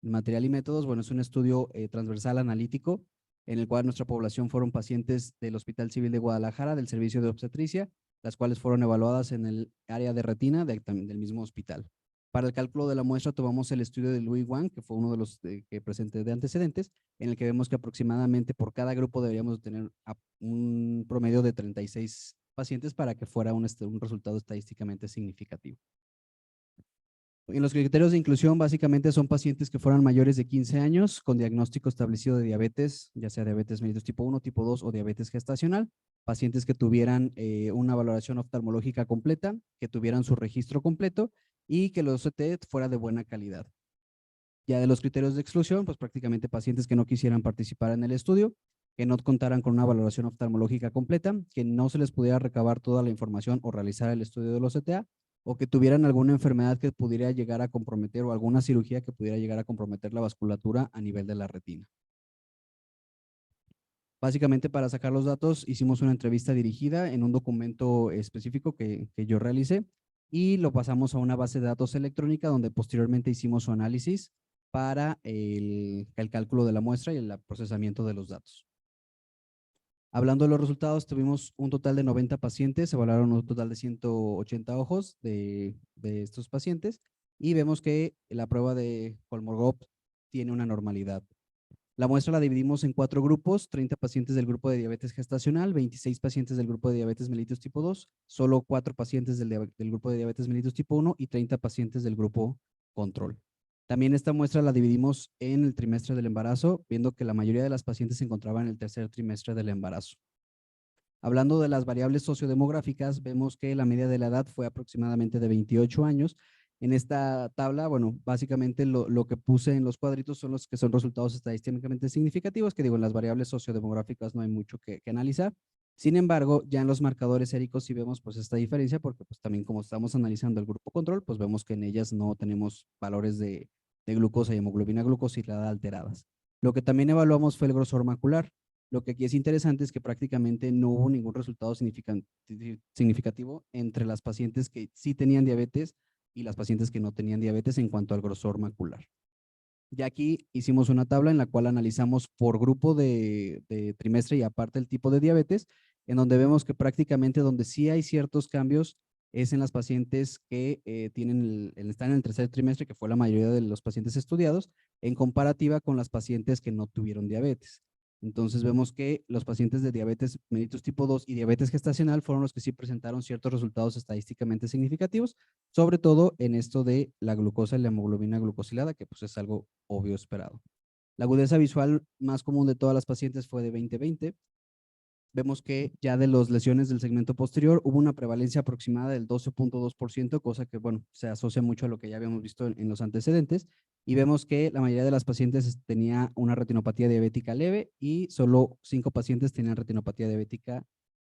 El material y métodos, bueno, es un estudio transversal analítico en el cual nuestra población fueron pacientes del Hospital Civil de Guadalajara, del servicio de obstetricia, las cuales fueron evaluadas en el área de retina del mismo hospital. Para el cálculo de la muestra tomamos el estudio de Louis Wang, que fue uno de los que presenté de antecedentes, en el que vemos que aproximadamente por cada grupo deberíamos tener un promedio de 36 pacientes para que fuera un resultado estadísticamente significativo. En los criterios de inclusión, básicamente son pacientes que fueran mayores de 15 años con diagnóstico establecido de diabetes, ya sea diabetes mellitus tipo 1, tipo 2 o diabetes gestacional, pacientes que tuvieran una valoración oftalmológica completa, que tuvieran su registro completo y que el OCT fuera de buena calidad. Ya de los criterios de exclusión, pues prácticamente pacientes que no quisieran participar en el estudio, que no contaran con una valoración oftalmológica completa, que no se les pudiera recabar toda la información o realizar el estudio del OCTA, o que tuvieran alguna enfermedad que pudiera llegar a comprometer o alguna cirugía que pudiera llegar a comprometer la vasculatura a nivel de la retina. Básicamente, para sacar los datos, hicimos una entrevista dirigida en un documento específico que yo realicé y lo pasamos a una base de datos electrónica donde posteriormente hicimos su análisis para el cálculo de la muestra y el procesamiento de los datos. Hablando de los resultados, tuvimos un total de 90 pacientes, se evaluaron un total de 180 ojos de estos pacientes y vemos que la prueba de Kolmogorov tiene una normalidad. La muestra la dividimos en 4 grupos, 30 pacientes del grupo de diabetes gestacional, 26 pacientes del grupo de diabetes mellitus tipo 2, solo 4 pacientes del grupo de diabetes mellitus tipo 1 y 30 pacientes del grupo control. También esta muestra la dividimos en el trimestre del embarazo, viendo que la mayoría de las pacientes se encontraban en el tercer trimestre del embarazo. Hablando de las variables sociodemográficas, vemos que la media de la edad fue aproximadamente de 28 años. En esta tabla, bueno, básicamente lo que puse en los cuadritos son los que son resultados estadísticamente significativos, que digo, en las variables sociodemográficas no hay mucho que analizar. Sin embargo, ya en los marcadores séricos sí vemos pues esta diferencia, porque pues también como estamos analizando el grupo control, pues vemos que en ellas no tenemos valores de glucosa y hemoglobina glucosilada alteradas. Lo que también evaluamos fue el grosor macular. Lo que aquí es interesante es que prácticamente no hubo ningún resultado significativo entre las pacientes que sí tenían diabetes y las pacientes que no tenían diabetes en cuanto al grosor macular. Ya aquí hicimos una tabla en la cual analizamos por grupo de trimestre y aparte el tipo de diabetes, en donde vemos que prácticamente donde sí hay ciertos cambios es en las pacientes que están en el tercer trimestre, que fue la mayoría de los pacientes estudiados, en comparativa con las pacientes que no tuvieron diabetes. Entonces vemos que los pacientes de diabetes mellitus tipo 2 y diabetes gestacional fueron los que sí presentaron ciertos resultados estadísticamente significativos, sobre todo en esto de la glucosa y la hemoglobina glucosilada, que pues es algo obvio esperado. La agudeza visual más común de todas las pacientes fue de 20-20. Vemos que ya de las lesiones del segmento posterior hubo una prevalencia aproximada del 12.2%, cosa que, bueno, se asocia mucho a lo que ya habíamos visto en los antecedentes, y vemos que la mayoría de las pacientes tenía una retinopatía diabética leve y solo 5 pacientes tenían retinopatía diabética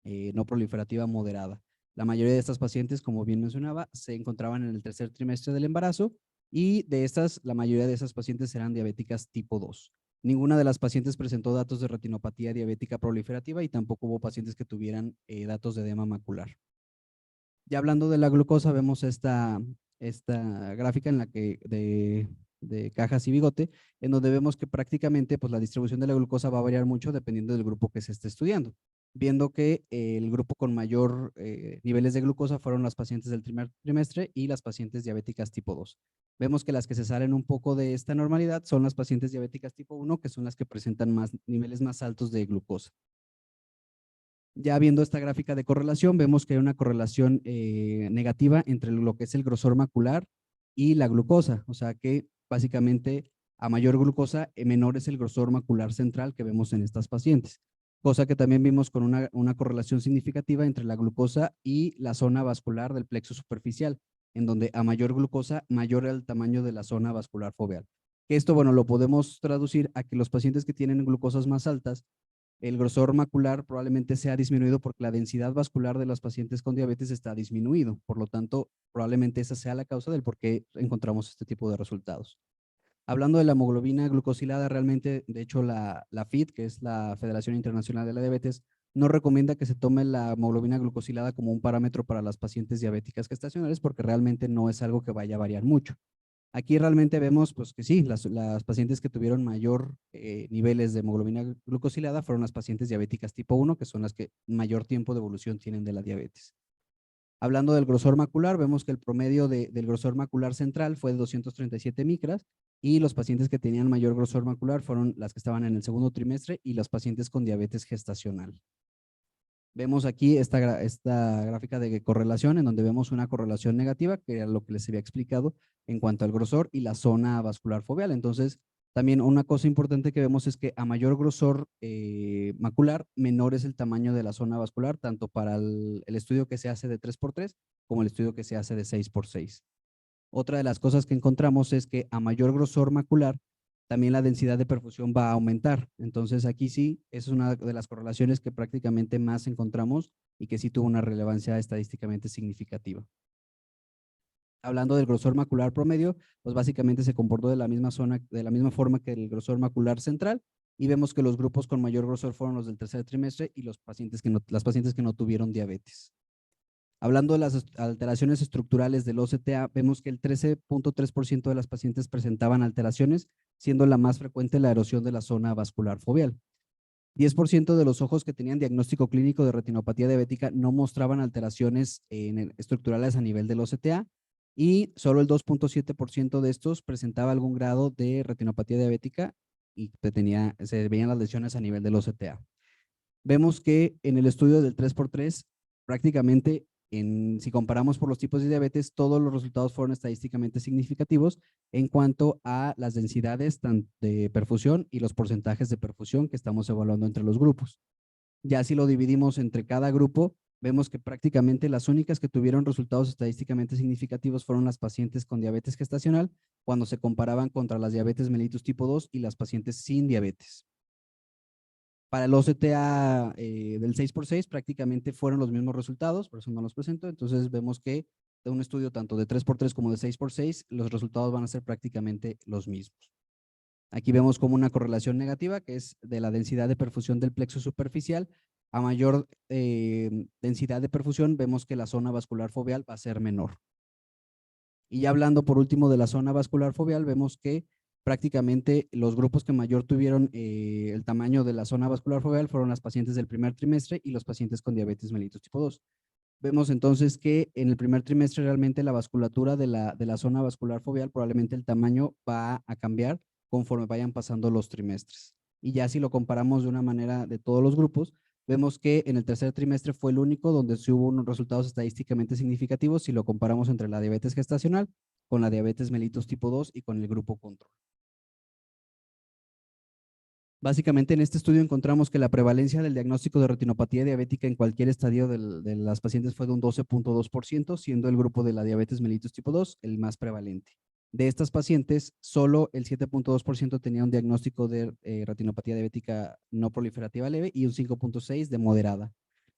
no proliferativa moderada. La mayoría de estas pacientes, como bien mencionaba, se encontraban en el tercer trimestre del embarazo y de estas, la mayoría de esas pacientes eran diabéticas tipo 2. Ninguna de las pacientes presentó datos de retinopatía diabética proliferativa y tampoco hubo pacientes que tuvieran datos de edema macular. Ya hablando de la glucosa, vemos esta gráfica en la que de cajas y bigote, en donde vemos que prácticamente pues, la distribución de la glucosa va a variar mucho dependiendo del grupo que se esté estudiando, viendo que el grupo con mayor niveles de glucosa fueron las pacientes del primer trimestre y las pacientes diabéticas tipo 2. Vemos que las que se salen un poco de esta normalidad son las pacientes diabéticas tipo 1, que son las que presentan niveles más altos de glucosa. Ya viendo esta gráfica de correlación, vemos que hay una correlación negativa entre lo que es el grosor macular y la glucosa, o sea que básicamente a mayor glucosa, menor es el grosor macular central que vemos en estas pacientes, cosa que también vimos con una correlación significativa entre la glucosa y la zona vascular del plexo superficial, en donde a mayor glucosa, mayor era el tamaño de la zona vascular foveal. Esto, bueno, lo podemos traducir a que los pacientes que tienen glucosas más altas, el grosor macular probablemente sea disminuido porque la densidad vascular de los pacientes con diabetes está disminuido. Por lo tanto, probablemente esa sea la causa del por qué encontramos este tipo de resultados. Hablando de la hemoglobina glucosilada, realmente, de hecho, la FID, que es la Federación Internacional de la Diabetes, no recomienda que se tome la hemoglobina glucosilada como un parámetro para las pacientes diabéticas gestacionales porque realmente no es algo que vaya a variar mucho. Aquí realmente vemos pues, que sí, las pacientes que tuvieron mayor niveles de hemoglobina glucosilada fueron las pacientes diabéticas tipo 1, que son las que mayor tiempo de evolución tienen de la diabetes. Hablando del grosor macular, vemos que el promedio del grosor macular central fue de 237 micras y los pacientes que tenían mayor grosor macular fueron las que estaban en el segundo trimestre y los pacientes con diabetes gestacional. Vemos aquí esta gráfica de correlación en donde vemos una correlación negativa, que era lo que les había explicado en cuanto al grosor y la zona vascular foveal. Entonces, también una cosa importante que vemos es que a mayor grosor macular, menor es el tamaño de la zona vascular, tanto para el estudio que se hace de 3x3 como el estudio que se hace de 6x6. Otra de las cosas que encontramos es que a mayor grosor macular, también la densidad de perfusión va a aumentar. Entonces aquí sí, esa es una de las correlaciones que prácticamente más encontramos y que sí tuvo una relevancia estadísticamente significativa. Hablando del grosor macular promedio, pues básicamente se comportó de la misma forma que el grosor macular central y vemos que los grupos con mayor grosor fueron los del tercer trimestre y las pacientes que no tuvieron diabetes. Hablando de las alteraciones estructurales del OCTA, vemos que el 13.3% de las pacientes presentaban alteraciones, siendo la más frecuente la erosión de la zona vascular foveal. 10% de los ojos que tenían diagnóstico clínico de retinopatía diabética no mostraban alteraciones estructurales a nivel del OCTA y solo el 2.7% de estos presentaba algún grado de retinopatía diabética y se veían las lesiones a nivel del OCTA. Vemos que en el estudio del 3x3 prácticamente si comparamos por los tipos de diabetes, todos los resultados fueron estadísticamente significativos en cuanto a las densidades de perfusión y los porcentajes de perfusión que estamos evaluando entre los grupos. Ya si lo dividimos entre cada grupo, vemos que prácticamente las únicas que tuvieron resultados estadísticamente significativos fueron las pacientes con diabetes gestacional cuando se comparaban contra las diabetes mellitus tipo 2 y las pacientes sin diabetes. Para el OCTA del 6x6 prácticamente fueron los mismos resultados, por eso no los presento. Entonces vemos que de un estudio tanto de 3x3 como de 6x6, los resultados van a ser prácticamente los mismos. Aquí vemos como una correlación negativa, que es de la densidad de perfusión del plexo superficial. A mayor densidad de perfusión, vemos que la zona vascular foveal va a ser menor. Y ya hablando por último de la zona vascular foveal, vemos que prácticamente los grupos que mayor tuvieron el tamaño de la zona vascular foveal fueron las pacientes del primer trimestre y los pacientes con diabetes mellitus tipo 2. Vemos entonces que en el primer trimestre realmente la vasculatura de la zona vascular foveal, probablemente el tamaño va a cambiar conforme vayan pasando los trimestres. Y ya si lo comparamos de una manera de todos los grupos, vemos que en el tercer trimestre fue el único donde sí hubo unos resultados estadísticamente significativos si lo comparamos entre la diabetes gestacional con la diabetes mellitus tipo 2 y con el grupo control. Básicamente en este estudio encontramos que la prevalencia del diagnóstico de retinopatía diabética en cualquier estadio de las pacientes fue de un 12.2%, siendo el grupo de la diabetes mellitus tipo 2 el más prevalente. De estas pacientes, solo el 7.2% tenía un diagnóstico de retinopatía diabética no proliferativa leve y un 5.6% de moderada.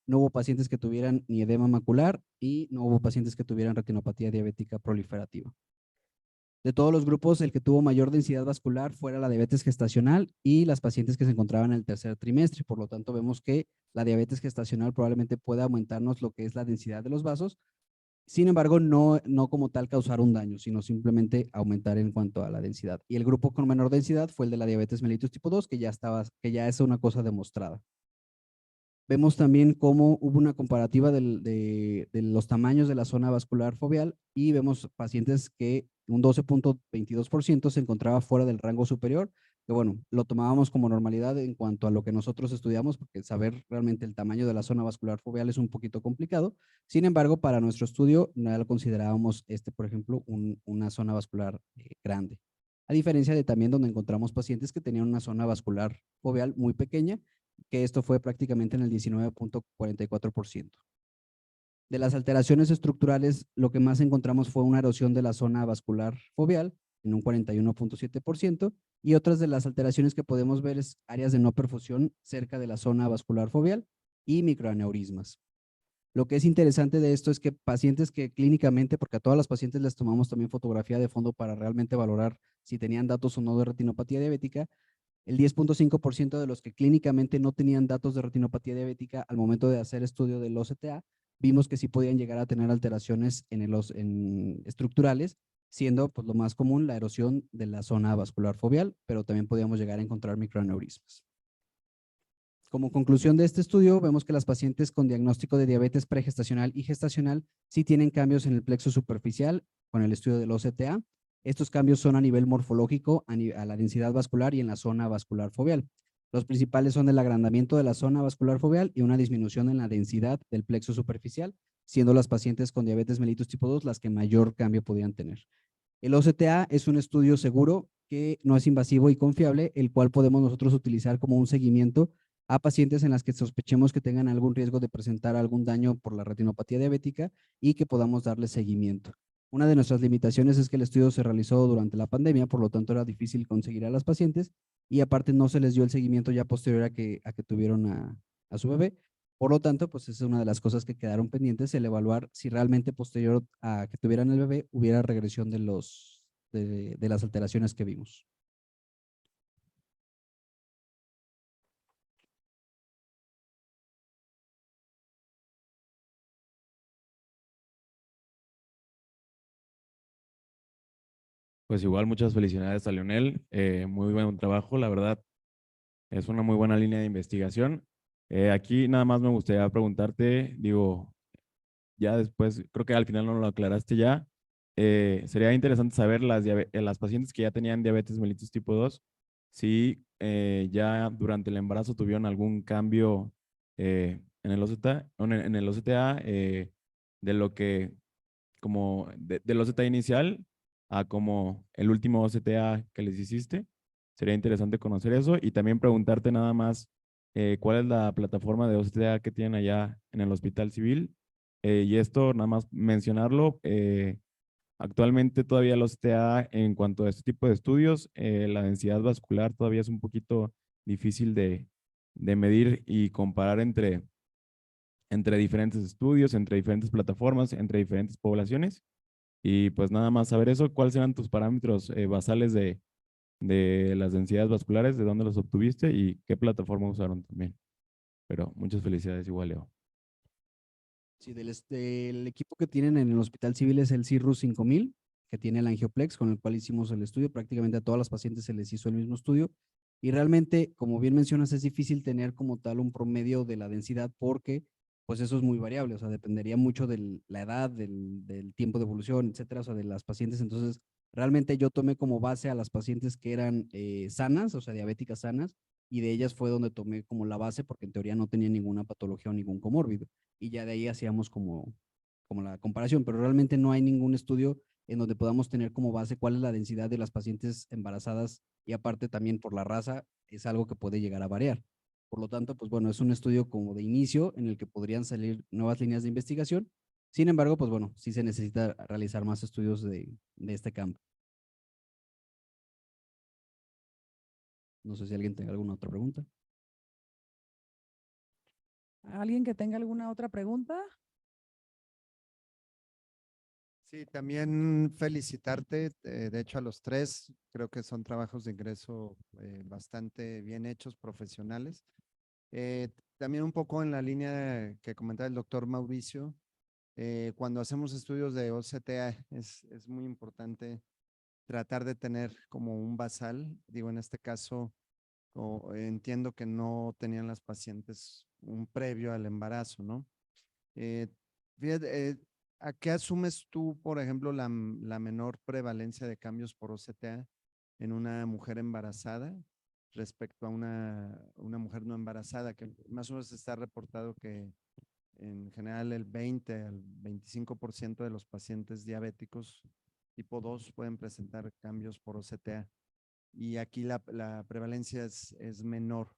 no hubo pacientes que tuvieran ni edema macular y no hubo pacientes que tuvieran retinopatía diabética proliferativa. De todos los grupos, el que tuvo mayor densidad vascular fuera la diabetes gestacional y las pacientes que se encontraban en el tercer trimestre. Por lo tanto, vemos que la diabetes gestacional probablemente pueda aumentarnos lo que es la densidad de los vasos. Sin embargo, no como tal causar un daño, sino simplemente aumentar en cuanto a la densidad. Y el grupo con menor densidad fue el de la diabetes mellitus tipo 2, que ya es una cosa demostrada. Vemos también cómo hubo una comparativa de los tamaños de la zona vascular foveal y vemos pacientes que un 12.22% se encontraba fuera del rango superior, que bueno, lo tomábamos como normalidad en cuanto a lo que nosotros estudiamos, porque saber realmente el tamaño de la zona vascular foveal es un poquito complicado. Sin embargo, para nuestro estudio no lo considerábamos, por ejemplo, una zona vascular grande. A diferencia de también donde encontramos pacientes que tenían una zona vascular foveal muy pequeña, que esto fue prácticamente en el 19.44%. De las alteraciones estructurales, lo que más encontramos fue una erosión de la zona vascular foveal en un 41.7% y otras de las alteraciones que podemos ver es áreas de no perfusión cerca de la zona vascular foveal y microaneurismas. Lo que es interesante de esto es que pacientes que clínicamente, porque a todas las pacientes les tomamos también fotografía de fondo para realmente valorar si tenían datos o no de retinopatía diabética, el 10.5% de los que clínicamente no tenían datos de retinopatía diabética al momento de hacer estudio del OCTA, vimos que sí podían llegar a tener alteraciones en estructurales, siendo pues, lo más común la erosión de la zona vascular foveal, pero también podíamos llegar a encontrar microaneurismas. Como conclusión de este estudio, vemos que las pacientes con diagnóstico de diabetes pregestacional y gestacional sí tienen cambios en el plexo superficial con el estudio del OCTA. Estos cambios son a nivel morfológico, a la densidad vascular y en la zona vascular foveal. Los principales son el agrandamiento de la zona vascular foveal y una disminución en la densidad del plexo superficial, siendo las pacientes con diabetes mellitus tipo 2 las que mayor cambio podían tener. El OCTA es un estudio seguro que no es invasivo y confiable, el cual podemos nosotros utilizar como un seguimiento a pacientes en las que sospechemos que tengan algún riesgo de presentar algún daño por la retinopatía diabética y que podamos darle seguimiento. Una de nuestras limitaciones es que el estudio se realizó durante la pandemia, por lo tanto era difícil conseguir a las pacientes y aparte no se les dio el seguimiento ya posterior a que tuvieron a su bebé. Por lo tanto, pues es una de las cosas que quedaron pendientes, el evaluar si realmente posterior a que tuvieran el bebé hubiera regresión de las alteraciones que vimos. Pues igual muchas felicidades a Leonel, muy buen trabajo, la verdad es una muy buena línea de investigación. Aquí nada más me gustaría preguntarte, digo, ya después, creo que al final no lo aclaraste ya, sería interesante saber las pacientes que ya tenían diabetes mellitus tipo 2, si ya durante el embarazo tuvieron algún cambio en el OCTA, en el OCTA de lo que, como del OCTA inicial a como el último OCTA que les hiciste. Sería interesante conocer eso y también preguntarte nada más cuál es la plataforma de OCTA que tienen allá en el Hospital Civil. Y esto, nada más mencionarlo, actualmente todavía el OCTA en cuanto a este tipo de estudios, la densidad vascular todavía es un poquito difícil de medir y comparar entre diferentes estudios, entre diferentes plataformas, entre diferentes poblaciones. Y pues nada más saber eso, ¿cuáles eran tus parámetros basales de las densidades vasculares, de dónde los obtuviste y qué plataforma usaron también? Pero muchas felicidades igual, Leo. Sí, del equipo que tienen en el Hospital Civil es el Cirrus 5000, que tiene el Angioplex, con el cual hicimos el estudio. Prácticamente a todas las pacientes se les hizo el mismo estudio. Y realmente, como bien mencionas, es difícil tener como tal un promedio de la densidad porque pues eso es muy variable, o sea, dependería mucho de la edad, del tiempo de evolución, etcétera, o sea, de las pacientes. Entonces, realmente yo tomé como base a las pacientes que eran sanas, o sea, diabéticas sanas, y de ellas fue donde tomé como la base porque en teoría no tenía ninguna patología o ningún comórbido. Y ya de ahí hacíamos como la comparación, pero realmente no hay ningún estudio en donde podamos tener como base cuál es la densidad de las pacientes embarazadas y aparte también por la raza es algo que puede llegar a variar. Por lo tanto, pues bueno, es un estudio como de inicio en el que podrían salir nuevas líneas de investigación. Sin embargo, pues bueno, sí se necesita realizar más estudios de este campo. No sé si alguien tenga alguna otra pregunta. ¿Alguien que tenga alguna otra pregunta? Sí, también felicitarte, de hecho a los tres, creo que son trabajos de ingreso bastante bien hechos, profesionales. También un poco en la línea que comentaba el doctor Mauricio, cuando hacemos estudios de OCTA es muy importante tratar de tener como un basal, digo en este caso, entiendo que no tenían las pacientes un previo al embarazo, ¿no? Eh, fíjate, ¿a qué asumes tú, por ejemplo, la menor prevalencia de cambios por OCTA en una mujer embarazada respecto a una mujer no embarazada? Que más o menos está reportado que en general el 20 al 25% de los pacientes diabéticos tipo 2 pueden presentar cambios por OCTA y aquí la prevalencia es menor.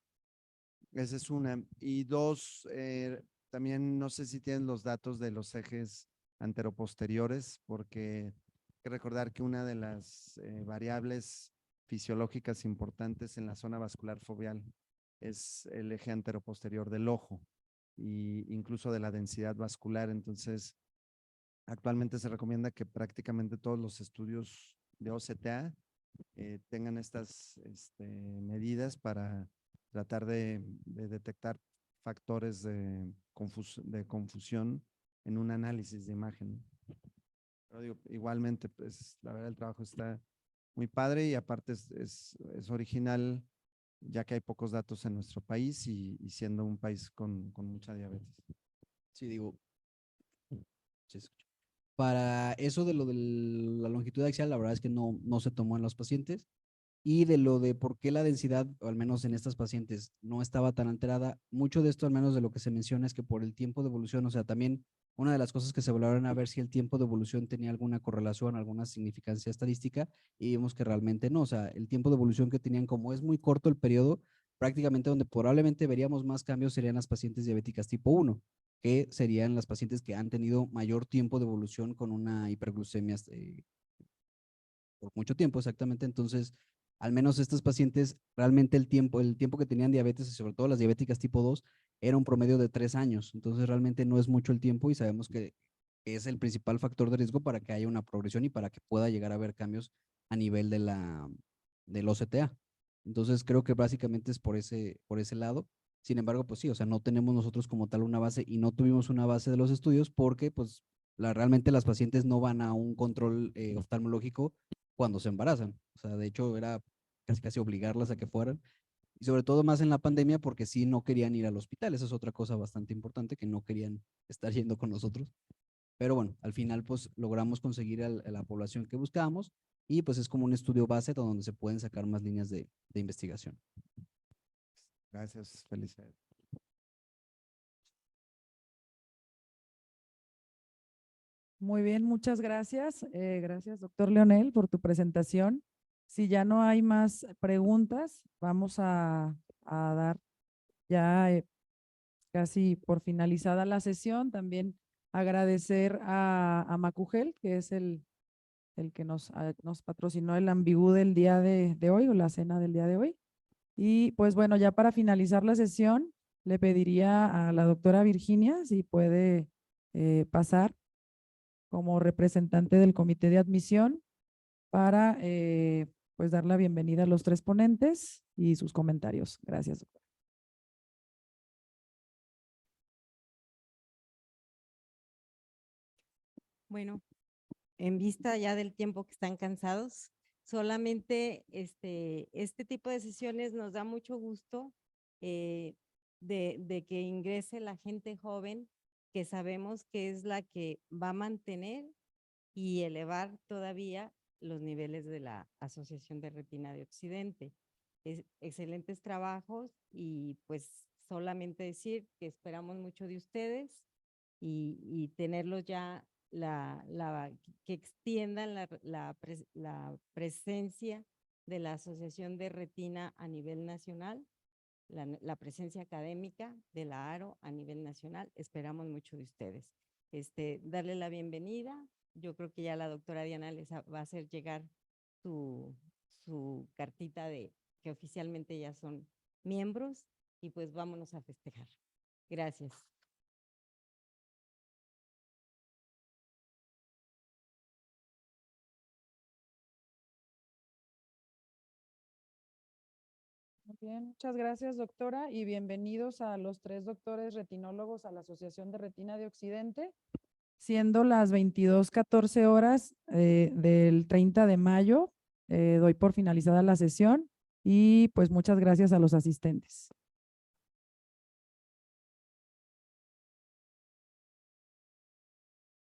Esa es una. Y dos, también no sé si tienen los datos de los ejes anteroposteriores, porque hay que recordar que una de las variables fisiológicas importantes en la zona vascular foveal es el eje anteroposterior del ojo e incluso de la densidad vascular. Entonces, actualmente se recomienda que prácticamente todos los estudios de OCTA tengan estas medidas para tratar de detectar factores de confusión en un análisis de imagen. Pero digo, igualmente, pues la verdad el trabajo está muy padre y aparte es original, ya que hay pocos datos en nuestro país y siendo un país con mucha diabetes. Sí, digo, se escucha. Para eso de lo de la longitud axial, la verdad es que no se tomó en los pacientes. Y de lo de por qué la densidad, o al menos en estas pacientes, no estaba tan alterada, mucho de esto, al menos de lo que se menciona, es que por el tiempo de evolución, o sea, también una de las cosas que se evaluaron a ver si el tiempo de evolución tenía alguna correlación, alguna significancia estadística, y vimos que realmente no, o sea, el tiempo de evolución que tenían, como es muy corto el periodo, prácticamente donde probablemente veríamos más cambios serían las pacientes diabéticas tipo 1, que serían las pacientes que han tenido mayor tiempo de evolución con una hiperglucemia por mucho tiempo, exactamente. Entonces, al menos estos pacientes, realmente el tiempo que tenían diabetes, y sobre todo las diabéticas tipo 2, era un promedio de 3 años. Entonces, realmente no es mucho el tiempo y sabemos que es el principal factor de riesgo para que haya una progresión y para que pueda llegar a haber cambios a nivel del OCTA. Entonces, creo que básicamente es por ese lado. Sin embargo, pues sí, o sea, no tenemos nosotros como tal una base y no tuvimos una base de los estudios porque, pues, realmente las pacientes no van a un control oftalmológico cuando se embarazan. O sea, de hecho, era casi obligarlas a que fueran. Y sobre todo más en la pandemia porque sí no querían ir al hospital. Esa es otra cosa bastante importante, que no querían estar yendo con nosotros. Pero bueno, al final pues logramos conseguir a la población que buscábamos y pues es como un estudio base donde se pueden sacar más líneas de investigación. Gracias, felicidades. Muy bien, muchas gracias. Gracias, doctor Leonel, por tu presentación. Si ya no hay más preguntas, vamos a dar ya casi por finalizada la sesión. También agradecer a Macugel, que es el que nos patrocinó el ambigú del día de hoy o la cena del día de hoy. Y pues bueno, ya para finalizar la sesión, le pediría a la doctora Virginia si puede pasar como representante del comité de admisión para pues dar la bienvenida a los tres ponentes y sus comentarios. Gracias, doctora. Bueno, en vista ya del tiempo que están cansados, solamente este tipo de sesiones nos da mucho gusto de que ingrese la gente joven, que sabemos que es la que va a mantener y elevar todavía los niveles de la Asociación de Retina de Occidente. Excelentes trabajos y pues solamente decir que esperamos mucho de ustedes y tenerlos ya que extiendan la presencia de la Asociación de Retina a nivel nacional, la presencia académica de la ARO a nivel nacional. Esperamos mucho de ustedes. Darle la bienvenida. Yo creo que ya la doctora Diana les va a hacer llegar su cartita de que oficialmente ya son miembros y pues vámonos a festejar. Gracias. Muy bien, muchas gracias, doctora, y bienvenidos a los 3 doctores retinólogos a la Asociación de Retina de Occidente, siendo las 22:14 horas del 30 de mayo. Doy por finalizada la sesión y pues muchas gracias a los asistentes.